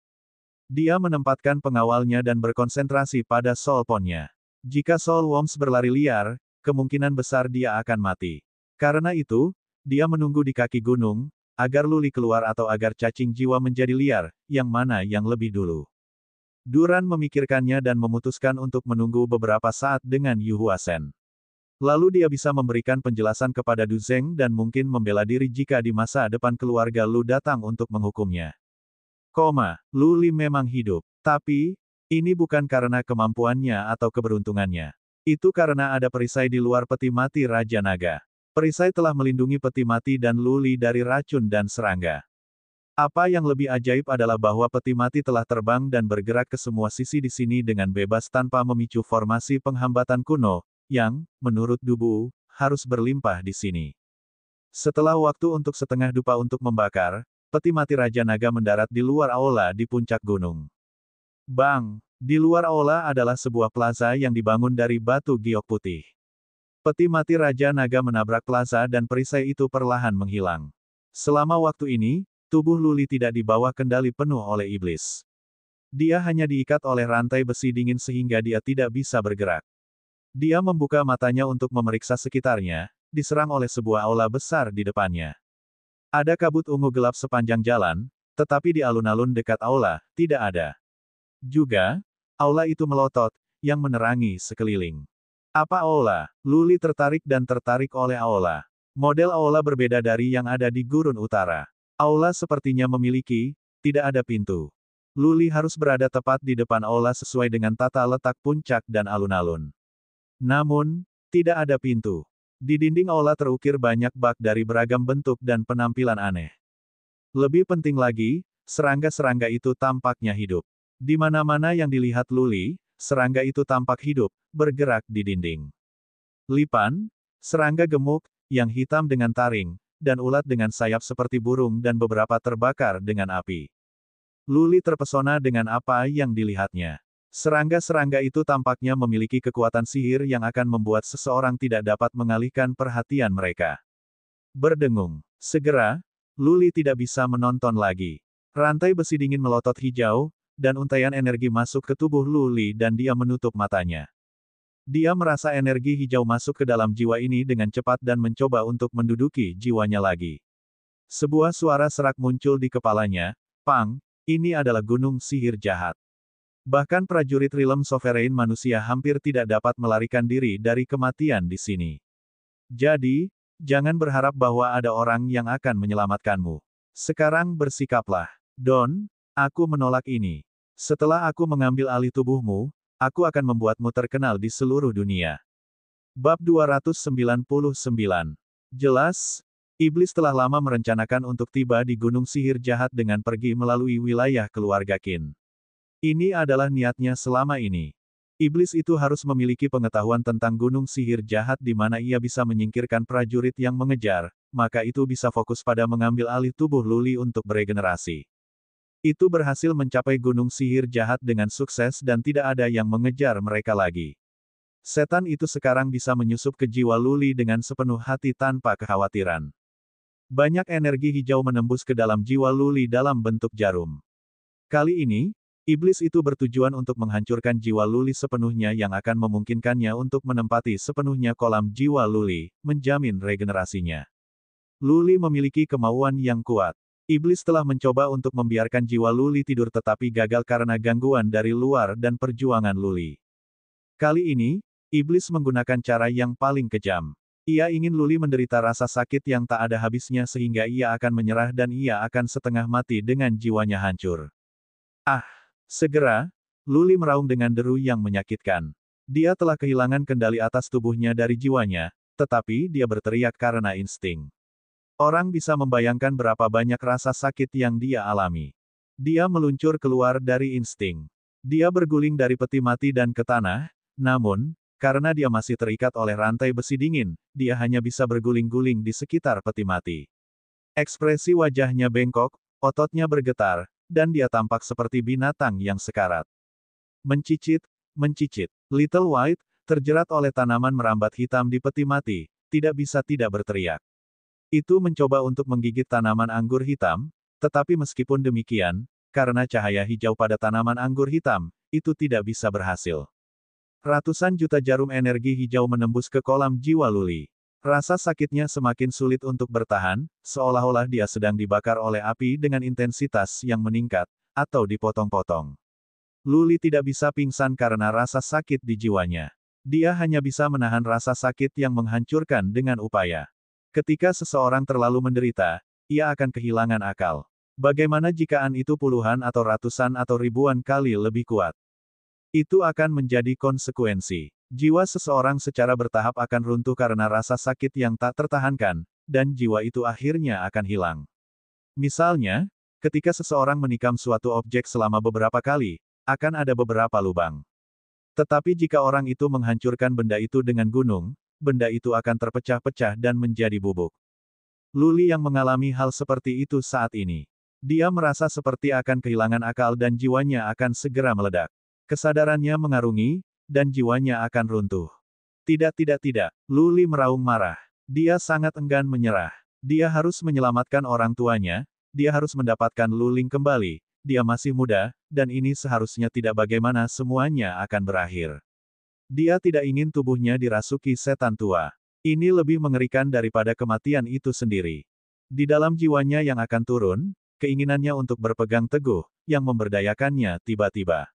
Dia menempatkan pengawalnya dan berkonsentrasi pada Soul Pond-nya. Jika Soul Worms berlari liar, kemungkinan besar dia akan mati. Karena itu, dia menunggu di kaki gunung, agar Luli keluar atau agar cacing jiwa menjadi liar, yang mana yang lebih dulu. Duran memikirkannya dan memutuskan untuk menunggu beberapa saat dengan Yu Huasen. Lalu dia bisa memberikan penjelasan kepada Du Zeng dan mungkin membela diri jika di masa depan keluarga Lu datang untuk menghukumnya. Luli memang hidup. Tapi, ini bukan karena kemampuannya atau keberuntungannya. Itu karena ada perisai di luar peti mati Raja Naga. Perisai telah melindungi peti mati dan Luli dari racun dan serangga. Apa yang lebih ajaib adalah bahwa peti mati telah terbang dan bergerak ke semua sisi di sini dengan bebas tanpa memicu formasi penghambatan kuno, yang, menurut Dubu, harus berlimpah di sini. Setelah waktu untuk setengah dupa untuk membakar, peti mati Raja Naga mendarat di luar aula di puncak gunung. Bang! Di luar aula adalah sebuah plaza yang dibangun dari batu giok putih. Peti mati Raja Naga menabrak plaza dan perisai itu perlahan menghilang. Selama waktu ini, tubuh Luli tidak di bawah kendali penuh oleh iblis. Dia hanya diikat oleh rantai besi dingin sehingga dia tidak bisa bergerak. Dia membuka matanya untuk memeriksa sekitarnya, diserang oleh sebuah aula besar di depannya. Ada kabut ungu gelap sepanjang jalan, tetapi di alun-alun dekat aula, tidak ada. Juga, aula itu melotot, yang menerangi sekeliling. Apa aula? Luli tertarik dan tertarik oleh aula. Model aula berbeda dari yang ada di gurun utara. Aula sepertinya memiliki, tidak ada pintu. Luli harus berada tepat di depan aula sesuai dengan tata letak puncak dan alun-alun. Namun, tidak ada pintu. Di dinding aula terukir banyak bak dari beragam bentuk dan penampilan aneh. Lebih penting lagi, serangga-serangga itu tampaknya hidup. Di mana-mana yang dilihat Luli, serangga itu tampak hidup, bergerak di dinding. Lipan, serangga gemuk, yang hitam dengan taring, dan ulat dengan sayap seperti burung dan beberapa terbakar dengan api. Luli terpesona dengan apa yang dilihatnya. Serangga-serangga itu tampaknya memiliki kekuatan sihir yang akan membuat seseorang tidak dapat mengalihkan perhatian mereka. Berdengung. Segera, Luli tidak bisa menonton lagi. Rantai besi dingin melotot hijau, dan untaian energi masuk ke tubuh Luli dan dia menutup matanya. Dia merasa energi hijau masuk ke dalam jiwa ini dengan cepat dan mencoba untuk menduduki jiwanya lagi. Sebuah suara serak muncul di kepalanya, Pang, ini adalah gunung sihir jahat. Bahkan prajurit Realm Sovereign manusia hampir tidak dapat melarikan diri dari kematian di sini. Jadi, jangan berharap bahwa ada orang yang akan menyelamatkanmu. Sekarang bersikaplah. Don, aku menolak ini. Setelah aku mengambil alih tubuhmu, aku akan membuatmu terkenal di seluruh dunia. Bab 299. Jelas, iblis telah lama merencanakan untuk tiba di gunung sihir jahat dengan pergi melalui wilayah keluarga Qin. Ini adalah niatnya selama ini. Iblis itu harus memiliki pengetahuan tentang gunung sihir jahat di mana ia bisa menyingkirkan prajurit yang mengejar, maka itu bisa fokus pada mengambil alih tubuh Luli untuk beregenerasi. Itu berhasil mencapai gunung sihir jahat dengan sukses dan tidak ada yang mengejar mereka lagi. Setan itu sekarang bisa menyusup ke jiwa Luli dengan sepenuh hati tanpa kekhawatiran. Banyak energi hijau menembus ke dalam jiwa Luli dalam bentuk jarum. Kali ini, iblis itu bertujuan untuk menghancurkan jiwa Luli sepenuhnya yang akan memungkinkannya untuk menempati sepenuhnya kolam jiwa Luli, menjamin regenerasinya. Luli memiliki kemauan yang kuat. Iblis telah mencoba untuk membiarkan jiwa Luli tidur tetapi gagal karena gangguan dari luar dan perjuangan Luli. Kali ini, iblis menggunakan cara yang paling kejam. Ia ingin Luli menderita rasa sakit yang tak ada habisnya sehingga ia akan menyerah dan ia akan setengah mati dengan jiwanya hancur. Segera, Luli meraung dengan deru yang menyakitkan. Dia telah kehilangan kendali atas tubuhnya dari jiwanya, tetapi dia berteriak karena insting. Orang bisa membayangkan berapa banyak rasa sakit yang dia alami. Dia meluncur keluar dari insting. Dia berguling dari peti mati dan ke tanah, namun, karena dia masih terikat oleh rantai besi dingin, dia hanya bisa berguling-guling di sekitar peti mati. Ekspresi wajahnya bengkok, ototnya bergetar, dan dia tampak seperti binatang yang sekarat. Mencicit, mencicit. Little White, terjerat oleh tanaman merambat hitam di peti mati, tidak bisa tidak berteriak. Itu mencoba untuk menggigit tanaman anggur hitam, tetapi meskipun demikian, karena cahaya hijau pada tanaman anggur hitam, itu tidak bisa berhasil. Ratusan juta jarum energi hijau menembus ke kolam jiwa Luli. Rasa sakitnya semakin sulit untuk bertahan, seolah-olah dia sedang dibakar oleh api dengan intensitas yang meningkat, atau dipotong-potong. Luli tidak bisa pingsan karena rasa sakit di jiwanya. Dia hanya bisa menahan rasa sakit yang menghancurkan dengan upaya. Ketika seseorang terlalu menderita, ia akan kehilangan akal. Bagaimana jika itu puluhan atau ratusan atau ribuan kali lebih kuat? Itu akan menjadi konsekuensi. Jiwa seseorang secara bertahap akan runtuh karena rasa sakit yang tak tertahankan, dan jiwa itu akhirnya akan hilang. Misalnya, ketika seseorang menikam suatu objek selama beberapa kali, akan ada beberapa lubang. Tetapi jika orang itu menghancurkan benda itu dengan gunung, benda itu akan terpecah-pecah dan menjadi bubuk. Luli yang mengalami hal seperti itu saat ini. Dia merasa seperti akan kehilangan akal dan jiwanya akan segera meledak. Kesadarannya mengarungi, dan jiwanya akan runtuh. Tidak, Luli meraung marah. Dia sangat enggan menyerah. Dia harus menyelamatkan orang tuanya, dia harus mendapatkan Luling kembali. Dia masih muda, dan ini seharusnya tidak bagaimana semuanya akan berakhir. Dia tidak ingin tubuhnya dirasuki setan tua. Ini lebih mengerikan daripada kematian itu sendiri. Di dalam jiwanya yang akan turun, keinginannya untuk berpegang teguh, yang memberdayakannya tiba-tiba.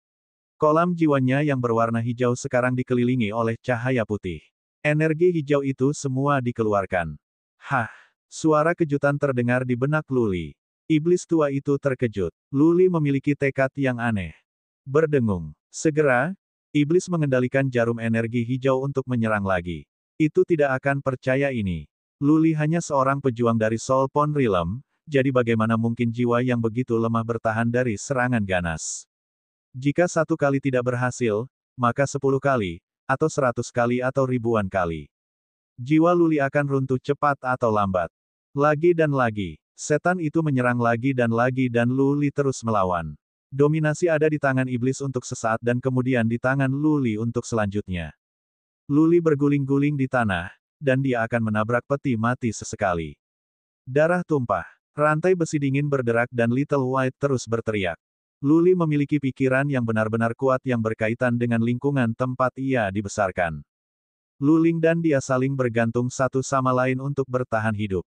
Kolam jiwanya yang berwarna hijau sekarang dikelilingi oleh cahaya putih. Energi hijau itu semua dikeluarkan. Hah! Suara kejutan terdengar di benak Luli. Iblis tua itu terkejut. Luli memiliki tekad yang aneh. Berdengung. Segera, iblis mengendalikan jarum energi hijau untuk menyerang lagi. Itu tidak akan percaya ini. Luli hanya seorang pejuang dari Soul Pond Realm, jadi bagaimana mungkin jiwa yang begitu lemah bertahan dari serangan ganas? Jika 1 kali tidak berhasil, maka 10 kali, atau 100 kali atau ribuan kali. Jiwa Luli akan runtuh cepat atau lambat. Lagi dan lagi. Setan itu menyerang lagi dan Luli terus melawan. Dominasi ada di tangan iblis untuk sesaat dan kemudian di tangan Luli untuk selanjutnya. Luli berguling-guling di tanah, dan dia akan menabrak peti mati sesekali. Darah tumpah. Rantai besi dingin berderak dan Little White terus berteriak. Luli memiliki pikiran yang benar-benar kuat yang berkaitan dengan lingkungan tempat ia dibesarkan. Luling dan dia saling bergantung satu sama lain untuk bertahan hidup.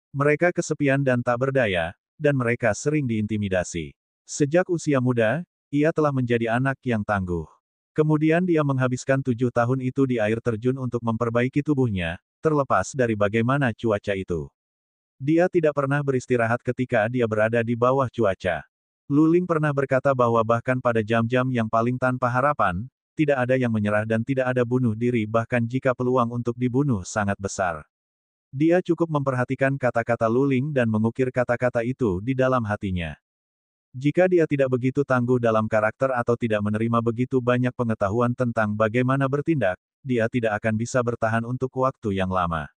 Mereka kesepian dan tak berdaya, dan mereka sering diintimidasi. Sejak usia muda, ia telah menjadi anak yang tangguh. Kemudian dia menghabiskan 7 tahun itu di air terjun untuk memperbaiki tubuhnya, terlepas dari bagaimana cuaca itu. Dia tidak pernah beristirahat ketika dia berada di bawah cuaca. Luling pernah berkata bahwa bahkan pada jam-jam yang paling tanpa harapan, tidak ada yang menyerah dan tidak ada bunuh diri bahkan jika peluang untuk dibunuh sangat besar. Dia cukup memperhatikan kata-kata Luling dan mengukir kata-kata itu di dalam hatinya. Jika dia tidak begitu tangguh dalam karakter atau tidak menerima begitu banyak pengetahuan tentang bagaimana bertindak, dia tidak akan bisa bertahan untuk waktu yang lama.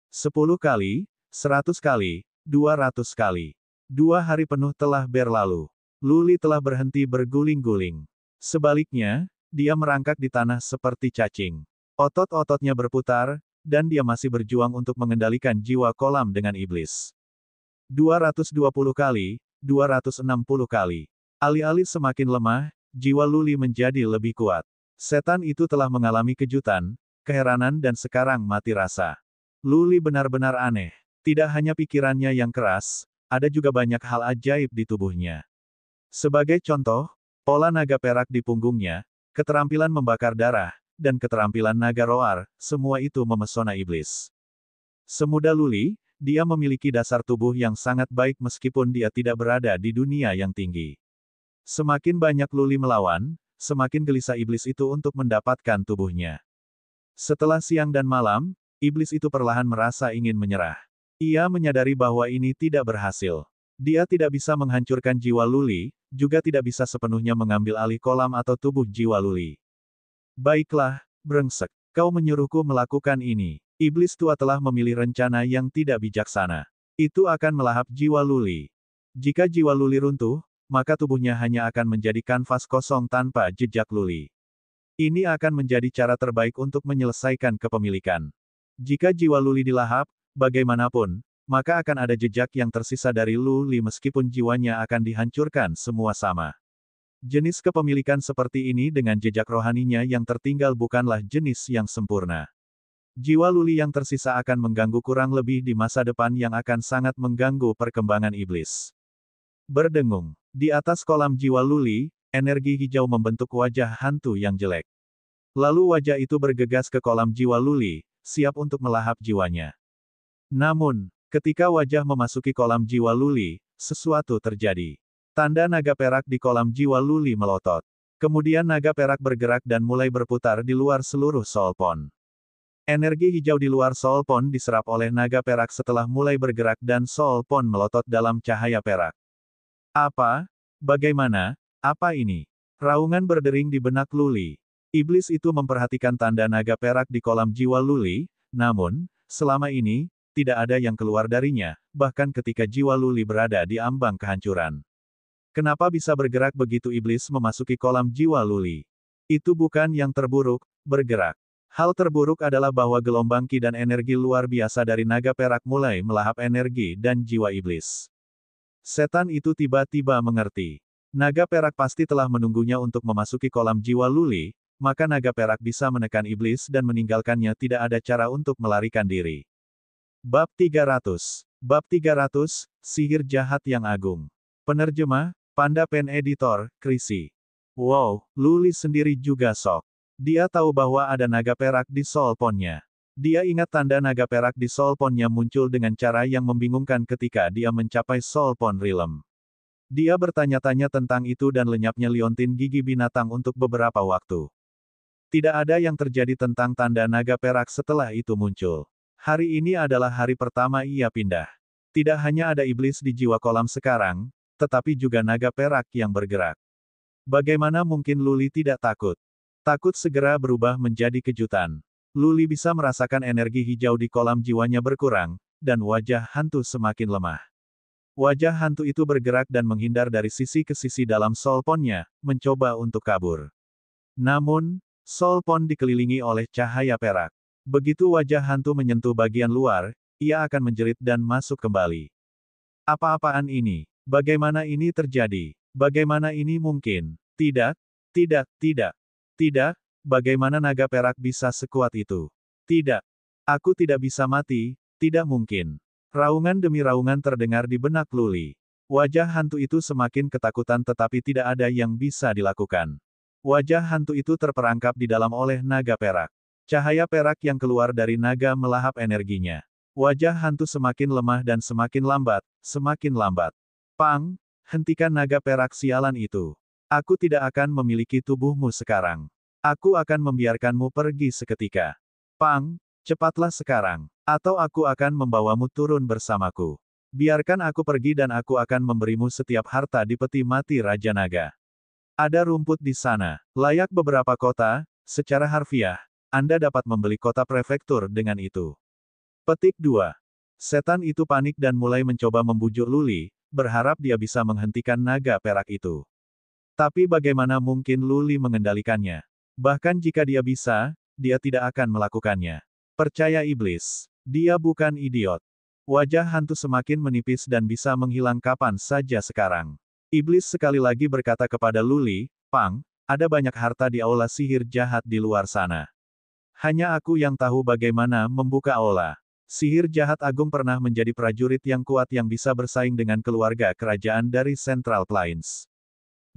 10 kali, 100 kali, 200 kali. 2 hari penuh telah berlalu. Luli telah berhenti berguling-guling. Sebaliknya, dia merangkak di tanah seperti cacing. Otot-ototnya berputar, dan dia masih berjuang untuk mengendalikan jiwa kolam dengan iblis. 220 kali, 260 kali. Alih-alih semakin lemah, jiwa Luli menjadi lebih kuat. Setan itu telah mengalami kejutan, keheranan dan sekarang mati rasa. Luli benar-benar aneh. Tidak hanya pikirannya yang keras, ada juga banyak hal ajaib di tubuhnya. Sebagai contoh, pola naga perak di punggungnya, keterampilan membakar darah, dan keterampilan naga roar, semua itu memesona iblis. Semudah Luli, dia memiliki dasar tubuh yang sangat baik meskipun dia tidak berada di dunia yang tinggi. Semakin banyak Luli melawan, semakin gelisah iblis itu untuk mendapatkan tubuhnya. Setelah siang dan malam, iblis itu perlahan merasa ingin menyerah. Ia menyadari bahwa ini tidak berhasil. Dia tidak bisa menghancurkan jiwa Luli, juga tidak bisa sepenuhnya mengambil alih kolam atau tubuh jiwa Luli. Baiklah, brengsek. Kau menyuruhku melakukan ini. Iblis tua telah memilih rencana yang tidak bijaksana. Itu akan melahap jiwa Luli. Jika jiwa Luli runtuh, maka tubuhnya hanya akan menjadi kanvas kosong tanpa jejak Luli. Ini akan menjadi cara terbaik untuk menyelesaikan kepemilikan. Jika jiwa Luli dilahap, bagaimanapun, maka akan ada jejak yang tersisa dari Luli meskipun jiwanya akan dihancurkan semua sama. Jenis kepemilikan seperti ini dengan jejak rohaninya yang tertinggal bukanlah jenis yang sempurna. Jiwa Luli yang tersisa akan mengganggu kurang lebih di masa depan yang akan sangat mengganggu perkembangan iblis. Berdengung. Di atas kolam jiwa Luli, energi hijau membentuk wajah hantu yang jelek. Lalu wajah itu bergegas ke kolam jiwa Luli, siap untuk melahap jiwanya. Namun, ketika wajah memasuki kolam jiwa Luli, sesuatu terjadi. Tanda naga perak di kolam jiwa Luli melotot. Kemudian naga perak bergerak dan mulai berputar di luar seluruh soul pond. Energi hijau di luar soul pond diserap oleh naga perak setelah mulai bergerak dan soul pond melotot dalam cahaya perak. Apa? Bagaimana? Apa ini? Raungan berdering di benak Luli. Iblis itu memperhatikan tanda naga perak di kolam jiwa Luli, namun, selama ini, tidak ada yang keluar darinya, bahkan ketika jiwa Luli berada di ambang kehancuran. Kenapa bisa bergerak begitu iblis memasuki kolam jiwa Luli? Itu bukan yang terburuk, bergerak. Hal terburuk adalah bahwa gelombang ki dan energi luar biasa dari naga perak mulai melahap energi dan jiwa iblis. Setan itu tiba-tiba mengerti. Naga perak pasti telah menunggunya untuk memasuki kolam jiwa Luli, maka naga perak bisa menekan iblis dan meninggalkannya, tidak ada cara untuk melarikan diri. Bab 300. Bab 300, Sihir Jahat yang Agung. Penerjemah, Panda Pen Editor, Krisi. Wow, Luli sendiri juga shock. Dia tahu bahwa ada naga perak di soul pond-nya. Dia ingat tanda naga perak di soul pond-nya muncul dengan cara yang membingungkan ketika dia mencapai soul pond realm. Dia bertanya-tanya tentang itu dan lenyapnya liontin gigi binatang untuk beberapa waktu. Tidak ada yang terjadi tentang tanda naga perak setelah itu muncul. Hari ini adalah hari pertama ia pindah. Tidak hanya ada iblis di jiwa kolam sekarang, tetapi juga naga perak yang bergerak. Bagaimana mungkin Luli tidak takut? Takut segera berubah menjadi kejutan. Luli bisa merasakan energi hijau di kolam jiwanya berkurang, dan wajah hantu semakin lemah. Wajah hantu itu bergerak dan menghindar dari sisi ke sisi dalam soul pond-nya, mencoba untuk kabur. Namun, soul pond dikelilingi oleh cahaya perak. Begitu wajah hantu menyentuh bagian luar, ia akan menjerit dan masuk kembali. Apa-apaan ini? Bagaimana ini terjadi? Bagaimana ini mungkin? Tidak, tidak, tidak, tidak, bagaimana naga perak bisa sekuat itu? Tidak. Aku tidak bisa mati, tidak mungkin. Raungan demi raungan terdengar di benak Luli. Wajah hantu itu semakin ketakutan tetapi tidak ada yang bisa dilakukan. Wajah hantu itu terperangkap di dalam oleh naga perak. Cahaya perak yang keluar dari naga melahap energinya. Wajah hantu semakin lemah dan semakin lambat, semakin lambat. Pang, hentikan naga perak sialan itu. Aku tidak akan memiliki tubuhmu sekarang. Aku akan membiarkanmu pergi seketika. Pang, cepatlah sekarang, atau aku akan membawamu turun bersamaku. Biarkan aku pergi dan aku akan memberimu setiap harta di peti mati Raja Naga. Ada rumput di sana, layak beberapa kota, secara harfiah, Anda dapat membeli kota prefektur dengan itu. Petik 2. Setan itu panik dan mulai mencoba membujuk Luli, berharap dia bisa menghentikan naga perak itu. Tapi bagaimana mungkin Luli mengendalikannya? Bahkan jika dia bisa, dia tidak akan melakukannya. Percaya iblis. Dia bukan idiot. Wajah hantu semakin menipis dan bisa menghilang kapan saja sekarang. Iblis sekali lagi berkata kepada Luli, Pang, ada banyak harta di aula sihir jahat di luar sana. Hanya aku yang tahu bagaimana membuka aula. Sihir jahat agung pernah menjadi prajurit yang kuat yang bisa bersaing dengan keluarga kerajaan dari Central Plains.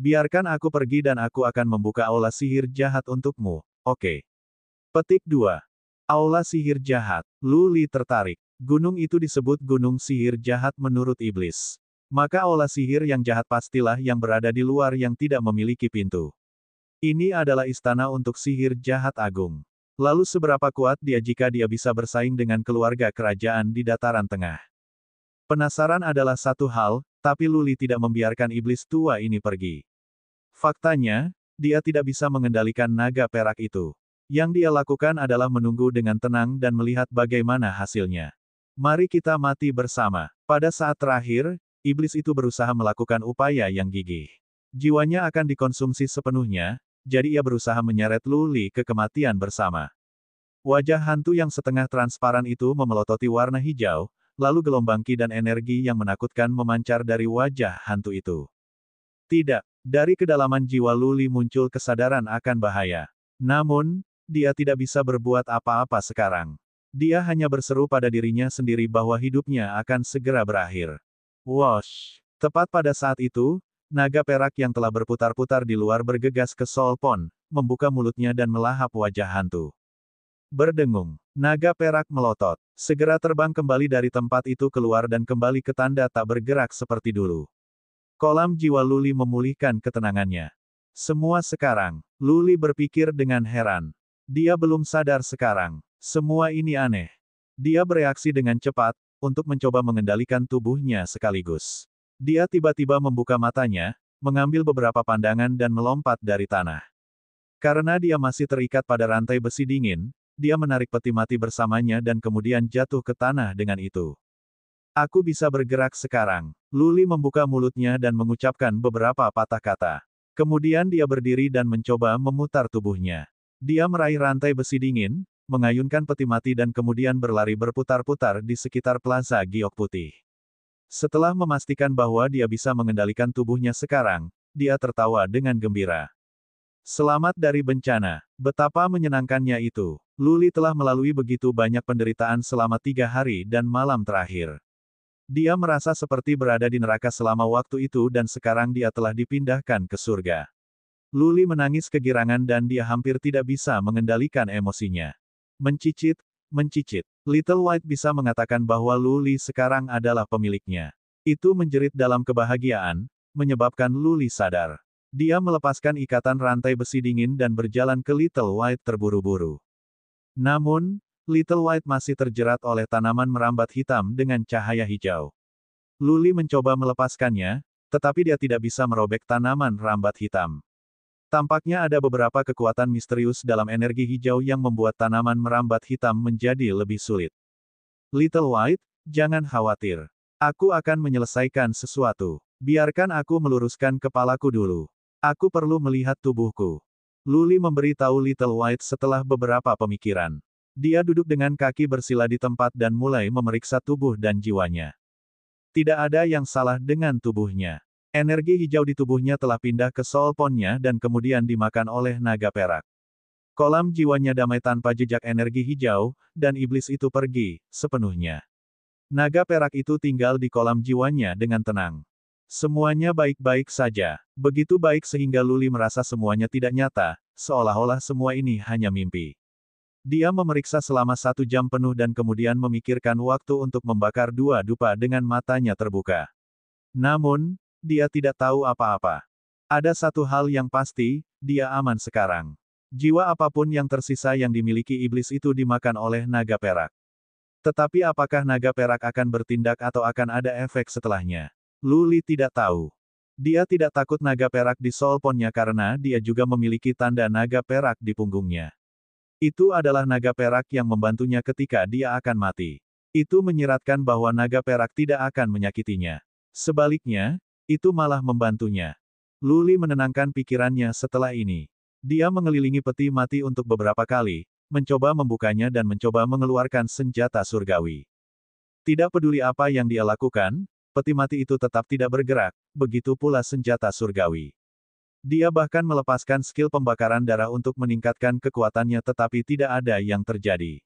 Biarkan aku pergi dan aku akan membuka aula sihir jahat untukmu, oke? Petik 2. Aula sihir jahat. Luli tertarik. Gunung itu disebut gunung sihir jahat menurut iblis. Maka aula sihir yang jahat pastilah yang berada di luar yang tidak memiliki pintu. Ini adalah istana untuk sihir jahat agung. Lalu seberapa kuat dia jika dia bisa bersaing dengan keluarga kerajaan di dataran tengah? Penasaran adalah satu hal, tapi Luli tidak membiarkan iblis tua ini pergi. Faktanya, dia tidak bisa mengendalikan naga perak itu. Yang dia lakukan adalah menunggu dengan tenang dan melihat bagaimana hasilnya. Mari kita mati bersama. Pada saat terakhir, iblis itu berusaha melakukan upaya yang gigih. Jiwanya akan dikonsumsi sepenuhnya, jadi ia berusaha menyeret Luli ke kematian bersama. Wajah hantu yang setengah transparan itu memelototi warna hijau, lalu gelombang ki dan energi yang menakutkan memancar dari wajah hantu itu. Tidak, dari kedalaman jiwa Luli muncul kesadaran akan bahaya. Namun, dia tidak bisa berbuat apa-apa sekarang. Dia hanya berseru pada dirinya sendiri bahwa hidupnya akan segera berakhir. Wosh! Tepat pada saat itu, naga perak yang telah berputar-putar di luar bergegas ke Soul Pond, membuka mulutnya dan melahap wajah hantu. Berdengung, naga perak melotot, segera terbang kembali dari tempat itu keluar dan kembali ke tanda tak bergerak seperti dulu. Kolam jiwa Luli memulihkan ketenangannya. Semua sekarang, Luli berpikir dengan heran. Dia belum sadar sekarang. Semua ini aneh. Dia bereaksi dengan cepat, untuk mencoba mengendalikan tubuhnya sekaligus. Dia tiba-tiba membuka matanya, mengambil beberapa pandangan dan melompat dari tanah. Karena dia masih terikat pada rantai besi dingin, dia menarik peti mati bersamanya dan kemudian jatuh ke tanah dengan itu. Aku bisa bergerak sekarang. Luli membuka mulutnya dan mengucapkan beberapa patah kata. Kemudian dia berdiri dan mencoba memutar tubuhnya. Dia meraih rantai besi dingin, mengayunkan peti mati dan kemudian berlari berputar-putar di sekitar plaza giok putih. Setelah memastikan bahwa dia bisa mengendalikan tubuhnya sekarang, dia tertawa dengan gembira. Selamat dari bencana. Betapa menyenangkannya itu. Luli telah melalui begitu banyak penderitaan selama 3 hari dan malam terakhir. Dia merasa seperti berada di neraka selama waktu itu dan sekarang dia telah dipindahkan ke surga. Luli menangis kegirangan dan dia hampir tidak bisa mengendalikan emosinya. Mencicit, mencicit. Little White bisa mengatakan bahwa Luli sekarang adalah pemiliknya. Itu menjerit dalam kebahagiaan, menyebabkan Luli sadar. Dia melepaskan ikatan rantai besi dingin dan berjalan ke Little White terburu-buru. Namun, Little White masih terjerat oleh tanaman merambat hitam dengan cahaya hijau. Luli mencoba melepaskannya, tetapi dia tidak bisa merobek tanaman merambat hitam. Tampaknya ada beberapa kekuatan misterius dalam energi hijau yang membuat tanaman merambat hitam menjadi lebih sulit. Little White, jangan khawatir. Aku akan menyelesaikan sesuatu. Biarkan aku meluruskan kepalaku dulu. Aku perlu melihat tubuhku. Luli memberitahu Little White setelah beberapa pemikiran. Dia duduk dengan kaki bersila di tempat dan mulai memeriksa tubuh dan jiwanya. Tidak ada yang salah dengan tubuhnya. Energi hijau di tubuhnya telah pindah ke Soul Pond-nya dan kemudian dimakan oleh naga perak. Kolam jiwanya damai tanpa jejak energi hijau, dan iblis itu pergi, sepenuhnya. Naga perak itu tinggal di kolam jiwanya dengan tenang. Semuanya baik-baik saja. Begitu baik sehingga Luli merasa semuanya tidak nyata, seolah-olah semua ini hanya mimpi. Dia memeriksa selama 1 jam penuh dan kemudian memikirkan waktu untuk membakar 2 dupa dengan matanya terbuka. Namun, dia tidak tahu apa-apa. Ada satu hal yang pasti, dia aman sekarang. Jiwa apapun yang tersisa yang dimiliki iblis itu dimakan oleh naga perak. Tetapi apakah naga perak akan bertindak atau akan ada efek setelahnya? Luli tidak tahu. Dia tidak takut naga perak di Soul Pond-nya karena dia juga memiliki tanda naga perak di punggungnya. Itu adalah naga perak yang membantunya ketika dia akan mati. Itu menyiratkan bahwa naga perak tidak akan menyakitinya. Sebaliknya, itu malah membantunya. Luli menenangkan pikirannya setelah ini. Dia mengelilingi peti mati untuk beberapa kali, mencoba membukanya dan mencoba mengeluarkan senjata surgawi. Tidak peduli apa yang dia lakukan, peti mati itu tetap tidak bergerak, begitu pula senjata surgawi. Dia bahkan melepaskan skill pembakaran darah untuk meningkatkan kekuatannya tetapi tidak ada yang terjadi.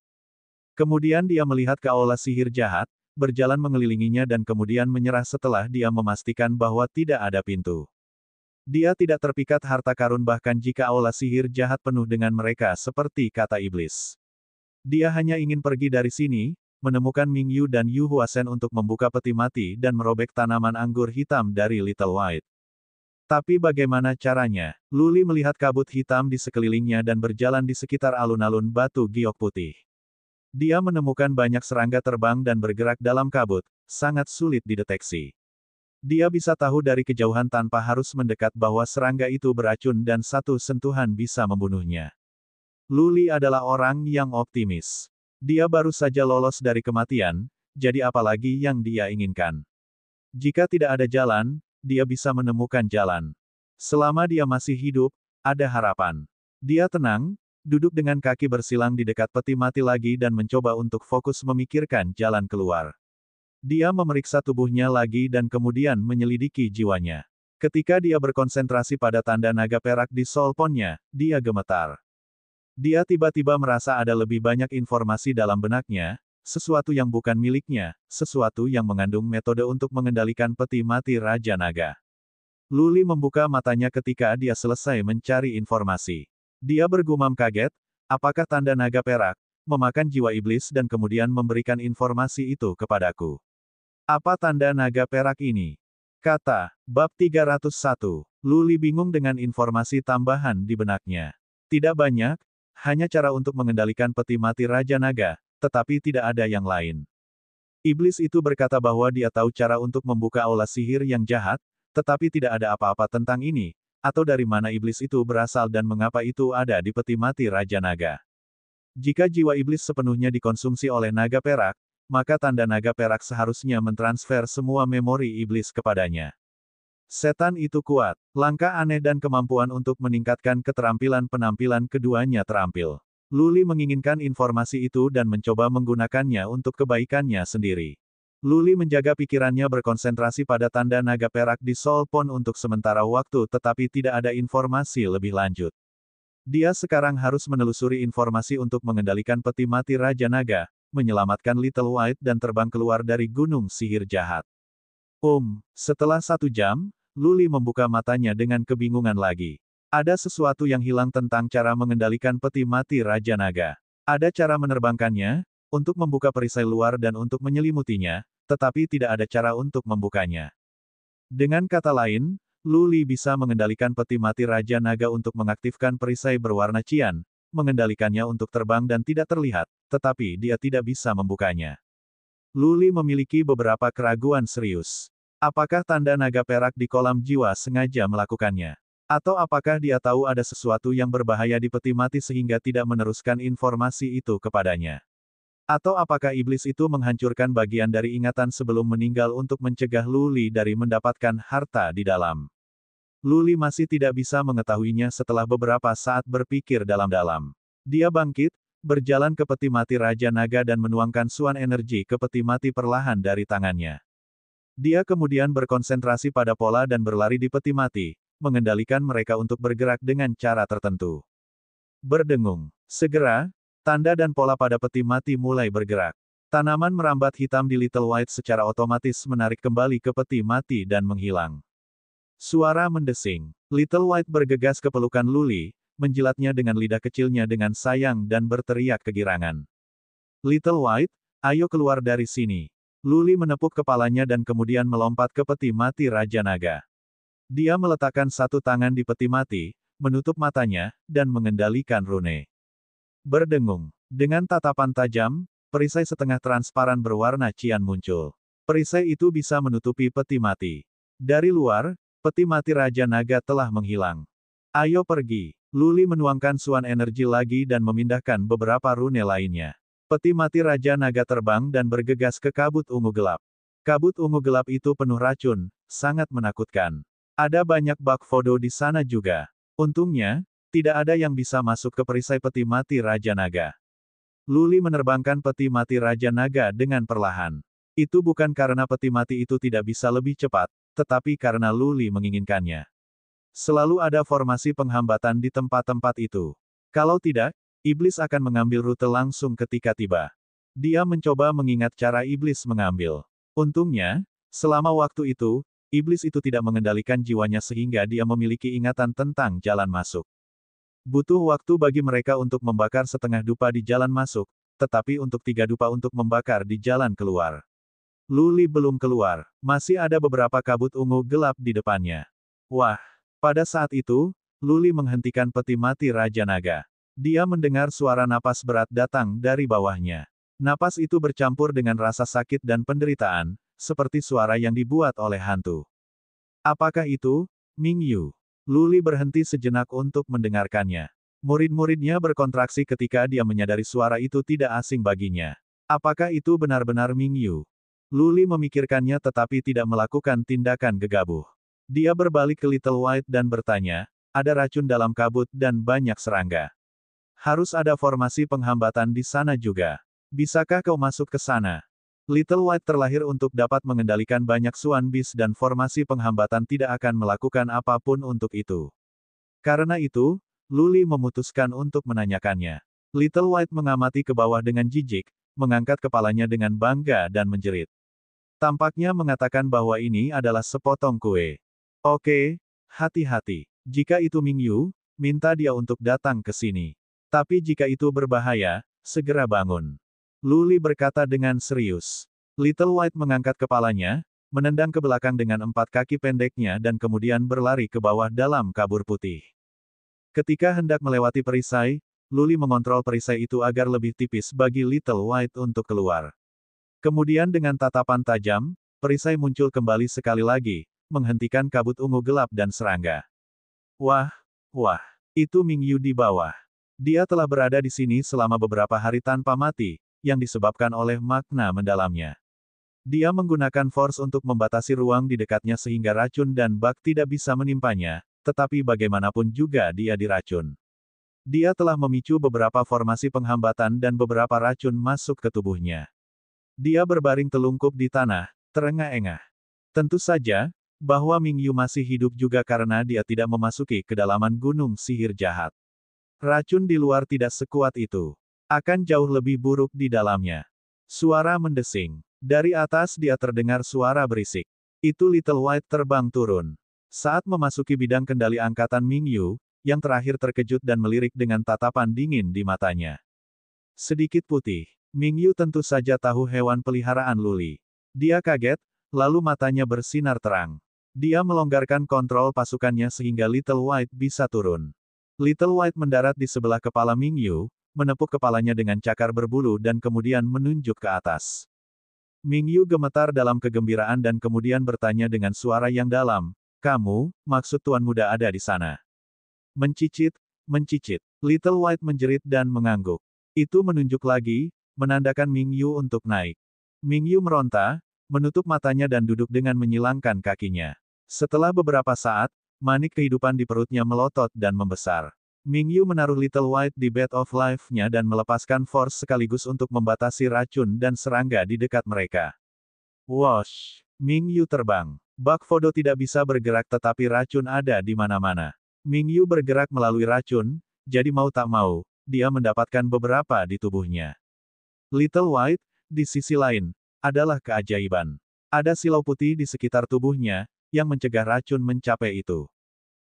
Kemudian dia melihat ke aula sihir jahat, berjalan mengelilinginya dan kemudian menyerah setelah dia memastikan bahwa tidak ada pintu. Dia tidak terpikat harta karun bahkan jika aula sihir jahat penuh dengan mereka seperti kata iblis. Dia hanya ingin pergi dari sini, menemukan Ming Yu dan Yu Huasen untuk membuka peti mati dan merobek tanaman anggur hitam dari Little White. Tapi bagaimana caranya? Luli melihat kabut hitam di sekelilingnya dan berjalan di sekitar alun-alun batu giok putih. Dia menemukan banyak serangga terbang dan bergerak dalam kabut, sangat sulit dideteksi. Dia bisa tahu dari kejauhan tanpa harus mendekat bahwa serangga itu beracun dan satu sentuhan bisa membunuhnya. Luli adalah orang yang optimis. Dia baru saja lolos dari kematian, jadi apalagi yang dia inginkan? Jika tidak ada jalan, dia bisa menemukan jalan. Selama dia masih hidup, ada harapan. Dia tenang, duduk dengan kaki bersilang di dekat peti mati lagi dan mencoba untuk fokus memikirkan jalan keluar. Dia memeriksa tubuhnya lagi dan kemudian menyelidiki jiwanya. Ketika dia berkonsentrasi pada tanda naga perak di solponnya, dia gemetar. Dia tiba-tiba merasa ada lebih banyak informasi dalam benaknya, sesuatu yang bukan miliknya, sesuatu yang mengandung metode untuk mengendalikan peti mati Raja Naga. Luli membuka matanya ketika dia selesai mencari informasi. Dia bergumam kaget, apakah tanda naga perak, memakan jiwa iblis dan kemudian memberikan informasi itu kepadaku. Apa tanda naga perak ini? Kata, bab 301. Luli bingung dengan informasi tambahan di benaknya. Tidak banyak, hanya cara untuk mengendalikan peti mati Raja Naga, tetapi tidak ada yang lain. Iblis itu berkata bahwa dia tahu cara untuk membuka aula sihir yang jahat, tetapi tidak ada apa-apa tentang ini, atau dari mana iblis itu berasal dan mengapa itu ada di peti mati Raja Naga. Jika jiwa iblis sepenuhnya dikonsumsi oleh naga perak, maka tanda naga perak seharusnya mentransfer semua memori iblis kepadanya. Setan itu kuat, langkah aneh dan kemampuan untuk meningkatkan keterampilan penampilan keduanya terampil. Luli menginginkan informasi itu dan mencoba menggunakannya untuk kebaikannya sendiri. Luli menjaga pikirannya berkonsentrasi pada tanda naga perak di solpon untuk sementara waktu tetapi tidak ada informasi lebih lanjut. Dia sekarang harus menelusuri informasi untuk mengendalikan peti mati Raja Naga, menyelamatkan Little White dan terbang keluar dari gunung sihir jahat. Setelah 1 jam, Luli membuka matanya dengan kebingungan lagi. Ada sesuatu yang hilang tentang cara mengendalikan peti mati Raja Naga. Ada cara menerbangkannya, untuk membuka perisai luar dan untuk menyelimutinya, tetapi tidak ada cara untuk membukanya. Dengan kata lain, Luli bisa mengendalikan peti mati Raja Naga untuk mengaktifkan perisai berwarna cian, mengendalikannya untuk terbang dan tidak terlihat, tetapi dia tidak bisa membukanya. Luli memiliki beberapa keraguan serius. Apakah tanda naga perak di kolam jiwa sengaja melakukannya? Atau apakah dia tahu ada sesuatu yang berbahaya di peti mati sehingga tidak meneruskan informasi itu kepadanya? Atau apakah iblis itu menghancurkan bagian dari ingatan sebelum meninggal untuk mencegah Luli dari mendapatkan harta di dalam? Luli masih tidak bisa mengetahuinya setelah beberapa saat berpikir dalam-dalam. Dia bangkit, berjalan ke peti mati Raja Naga dan menuangkan suan energi ke peti mati perlahan dari tangannya. Dia kemudian berkonsentrasi pada pola dan berlari di peti mati, mengendalikan mereka untuk bergerak dengan cara tertentu. Berdengung. Segera, tanda dan pola pada peti mati mulai bergerak. Tanaman merambat hitam di Little White secara otomatis menarik kembali ke peti mati dan menghilang. Suara mendesing. Little White bergegas ke pelukan Luli, menjilatnya dengan lidah kecilnya dengan sayang dan berteriak kegirangan. Little White, ayo keluar dari sini. Luli menepuk kepalanya dan kemudian melompat ke peti mati Raja Naga. Dia meletakkan satu tangan di peti mati, menutup matanya, dan mengendalikan rune. Berdengung. Dengan tatapan tajam, perisai setengah transparan berwarna cian muncul. Perisai itu bisa menutupi peti mati. Dari luar, peti mati Raja Naga telah menghilang. Ayo pergi. Luli menuangkan suan energi lagi dan memindahkan beberapa rune lainnya. Peti mati Raja Naga terbang dan bergegas ke kabut ungu gelap. Kabut ungu gelap itu penuh racun, sangat menakutkan. Ada banyak bak fodo di sana juga. Untungnya, tidak ada yang bisa masuk ke perisai peti mati Raja Naga. Luli menerbangkan peti mati Raja Naga dengan perlahan. Itu bukan karena peti mati itu tidak bisa lebih cepat, tetapi karena Luli menginginkannya. Selalu ada formasi penghambatan di tempat-tempat itu. Kalau tidak, iblis akan mengambil rute langsung ketika tiba. Dia mencoba mengingat cara iblis mengambil. Untungnya, selama waktu itu, iblis itu tidak mengendalikan jiwanya sehingga dia memiliki ingatan tentang jalan masuk. Butuh waktu bagi mereka untuk membakar setengah dupa di jalan masuk, tetapi untuk 3 dupa untuk membakar di jalan keluar. Luli belum keluar, masih ada beberapa kabut ungu gelap di depannya. Wah, Pada saat itu, Luli menghentikan peti mati Raja Naga. Dia mendengar suara napas berat datang dari bawahnya. Napas itu bercampur dengan rasa sakit dan penderitaan, seperti suara yang dibuat oleh hantu. Apakah itu, Ming Yu? Luli berhenti sejenak untuk mendengarkannya. Murid-muridnya berkontraksi ketika dia menyadari suara itu tidak asing baginya. Apakah itu benar-benar Ming Yu? Luli memikirkannya tetapi tidak melakukan tindakan gegabah. Dia berbalik ke Little White dan bertanya, ada racun dalam kabut dan banyak serangga. Harus ada formasi penghambatan di sana juga. Bisakah kau masuk ke sana? Little White terlahir untuk dapat mengendalikan banyak Swan Beast dan formasi penghambatan tidak akan melakukan apapun untuk itu. Karena itu, Luli memutuskan untuk menanyakannya. Little White mengamati ke bawah dengan jijik, mengangkat kepalanya dengan bangga dan menjerit. Tampaknya mengatakan bahwa ini adalah sepotong kue. Oke, hati-hati. Jika itu Ming Yu, minta dia untuk datang ke sini. Tapi jika itu berbahaya, segera bangun. Luli berkata dengan serius. Little White mengangkat kepalanya, menendang ke belakang dengan 4 kaki pendeknya dan kemudian berlari ke bawah dalam kabur putih. Ketika hendak melewati perisai, Luli mengontrol perisai itu agar lebih tipis bagi Little White untuk keluar. Kemudian dengan tatapan tajam, perisai muncul kembali sekali lagi, menghentikan kabut ungu gelap dan serangga. Wah, itu Ming Yu di bawah. Dia telah berada di sini selama beberapa hari tanpa mati, yang disebabkan oleh makna mendalamnya. Dia menggunakan force untuk membatasi ruang di dekatnya sehingga racun dan bug tidak bisa menimpanya, tetapi bagaimanapun juga dia diracun. Dia telah memicu beberapa formasi penghambatan dan beberapa racun masuk ke tubuhnya. Dia berbaring telungkup di tanah, terengah-engah. Tentu saja, bahwa Ming Yu masih hidup juga karena dia tidak memasuki kedalaman gunung sihir jahat. Racun di luar tidak sekuat itu. Akan jauh lebih buruk di dalamnya. Suara mendesing. Dari atas dia terdengar suara berisik. Itu Little White terbang turun. Saat memasuki bidang kendali angkatan Ming Yu, yang terakhir terkejut dan melirik dengan tatapan dingin di matanya. Sedikit putih. Ming Yu tentu saja tahu hewan peliharaan Luli. Dia kaget, lalu matanya bersinar terang. Dia melonggarkan kontrol pasukannya sehingga Little White bisa turun. Little White mendarat di sebelah kepala Ming Yu, menepuk kepalanya dengan cakar berbulu dan kemudian menunjuk ke atas. Ming Yu gemetar dalam kegembiraan dan kemudian bertanya dengan suara yang dalam, kamu, maksud Tuan Muda ada di sana? Mencicit. Little White menjerit dan mengangguk. Itu menunjuk lagi, menandakan Ming Yu untuk naik. Ming Yu meronta, menutup matanya dan duduk dengan menyilangkan kakinya. Setelah beberapa saat, manik kehidupan di perutnya melotot dan membesar. Ming Yu menaruh Little White di Bed of Life-nya dan melepaskan force sekaligus untuk membatasi racun dan serangga di dekat mereka. Whoosh! Ming Yu terbang. Bak Fodo tidak bisa bergerak tetapi racun ada di mana-mana. Ming Yu bergerak melalui racun, jadi mau tak mau, dia mendapatkan beberapa di tubuhnya. Little White, di sisi lain, adalah keajaiban. Ada silau putih di sekitar tubuhnya, yang mencegah racun mencapai itu.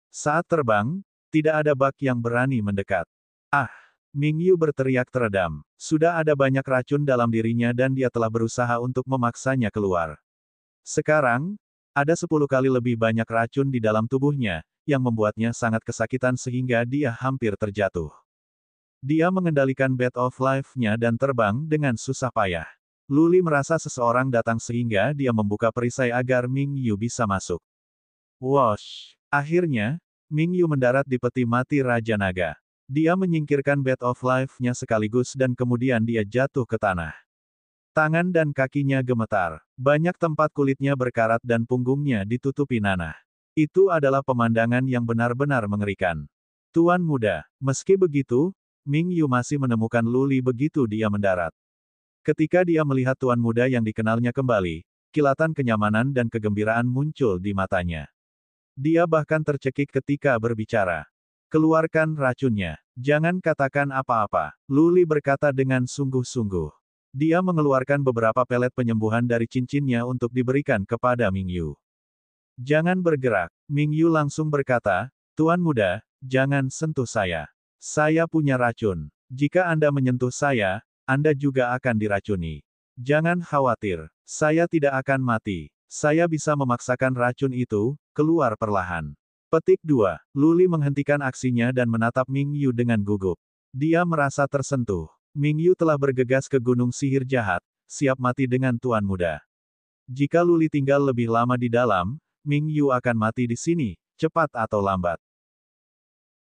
Saat terbang, tidak ada bak yang berani mendekat. Ah! Ming Yu berteriak teredam. Sudah ada banyak racun dalam dirinya dan dia telah berusaha untuk memaksanya keluar. Sekarang, ada 10 kali lebih banyak racun di dalam tubuhnya, yang membuatnya sangat kesakitan sehingga dia hampir terjatuh. Dia mengendalikan Bed of Life-nya dan terbang dengan susah payah. Luli merasa seseorang datang sehingga dia membuka perisai agar Ming Yu bisa masuk. Whoosh! Akhirnya, Ming Yu mendarat di peti mati Raja Naga. Dia menyingkirkan Bed of Life-nya sekaligus dan kemudian dia jatuh ke tanah. Tangan dan kakinya gemetar. Banyak tempat kulitnya berkarat dan punggungnya ditutupi nanah. Itu adalah pemandangan yang benar-benar mengerikan. Tuan Muda. Meski begitu, Ming Yu masih menemukan Luli begitu dia mendarat. Ketika dia melihat Tuan Muda yang dikenalnya kembali, kilatan kenyamanan dan kegembiraan muncul di matanya. Dia bahkan tercekik ketika berbicara. Keluarkan racunnya. Jangan katakan apa-apa. Luli berkata dengan sungguh-sungguh. Dia mengeluarkan beberapa pelet penyembuhan dari cincinnya untuk diberikan kepada Ming Yu. Jangan bergerak. Ming Yu langsung berkata, Tuan Muda, jangan sentuh saya. Saya punya racun. Jika Anda menyentuh saya, Anda juga akan diracuni. Jangan khawatir. Saya tidak akan mati. Saya bisa memaksakan racun itu keluar perlahan. Petik 2. Luli menghentikan aksinya dan menatap Ming Yu dengan gugup. Dia merasa tersentuh. Ming Yu telah bergegas ke gunung sihir jahat, siap mati dengan tuan muda. Jika Luli tinggal lebih lama di dalam, Ming Yu akan mati di sini, cepat atau lambat.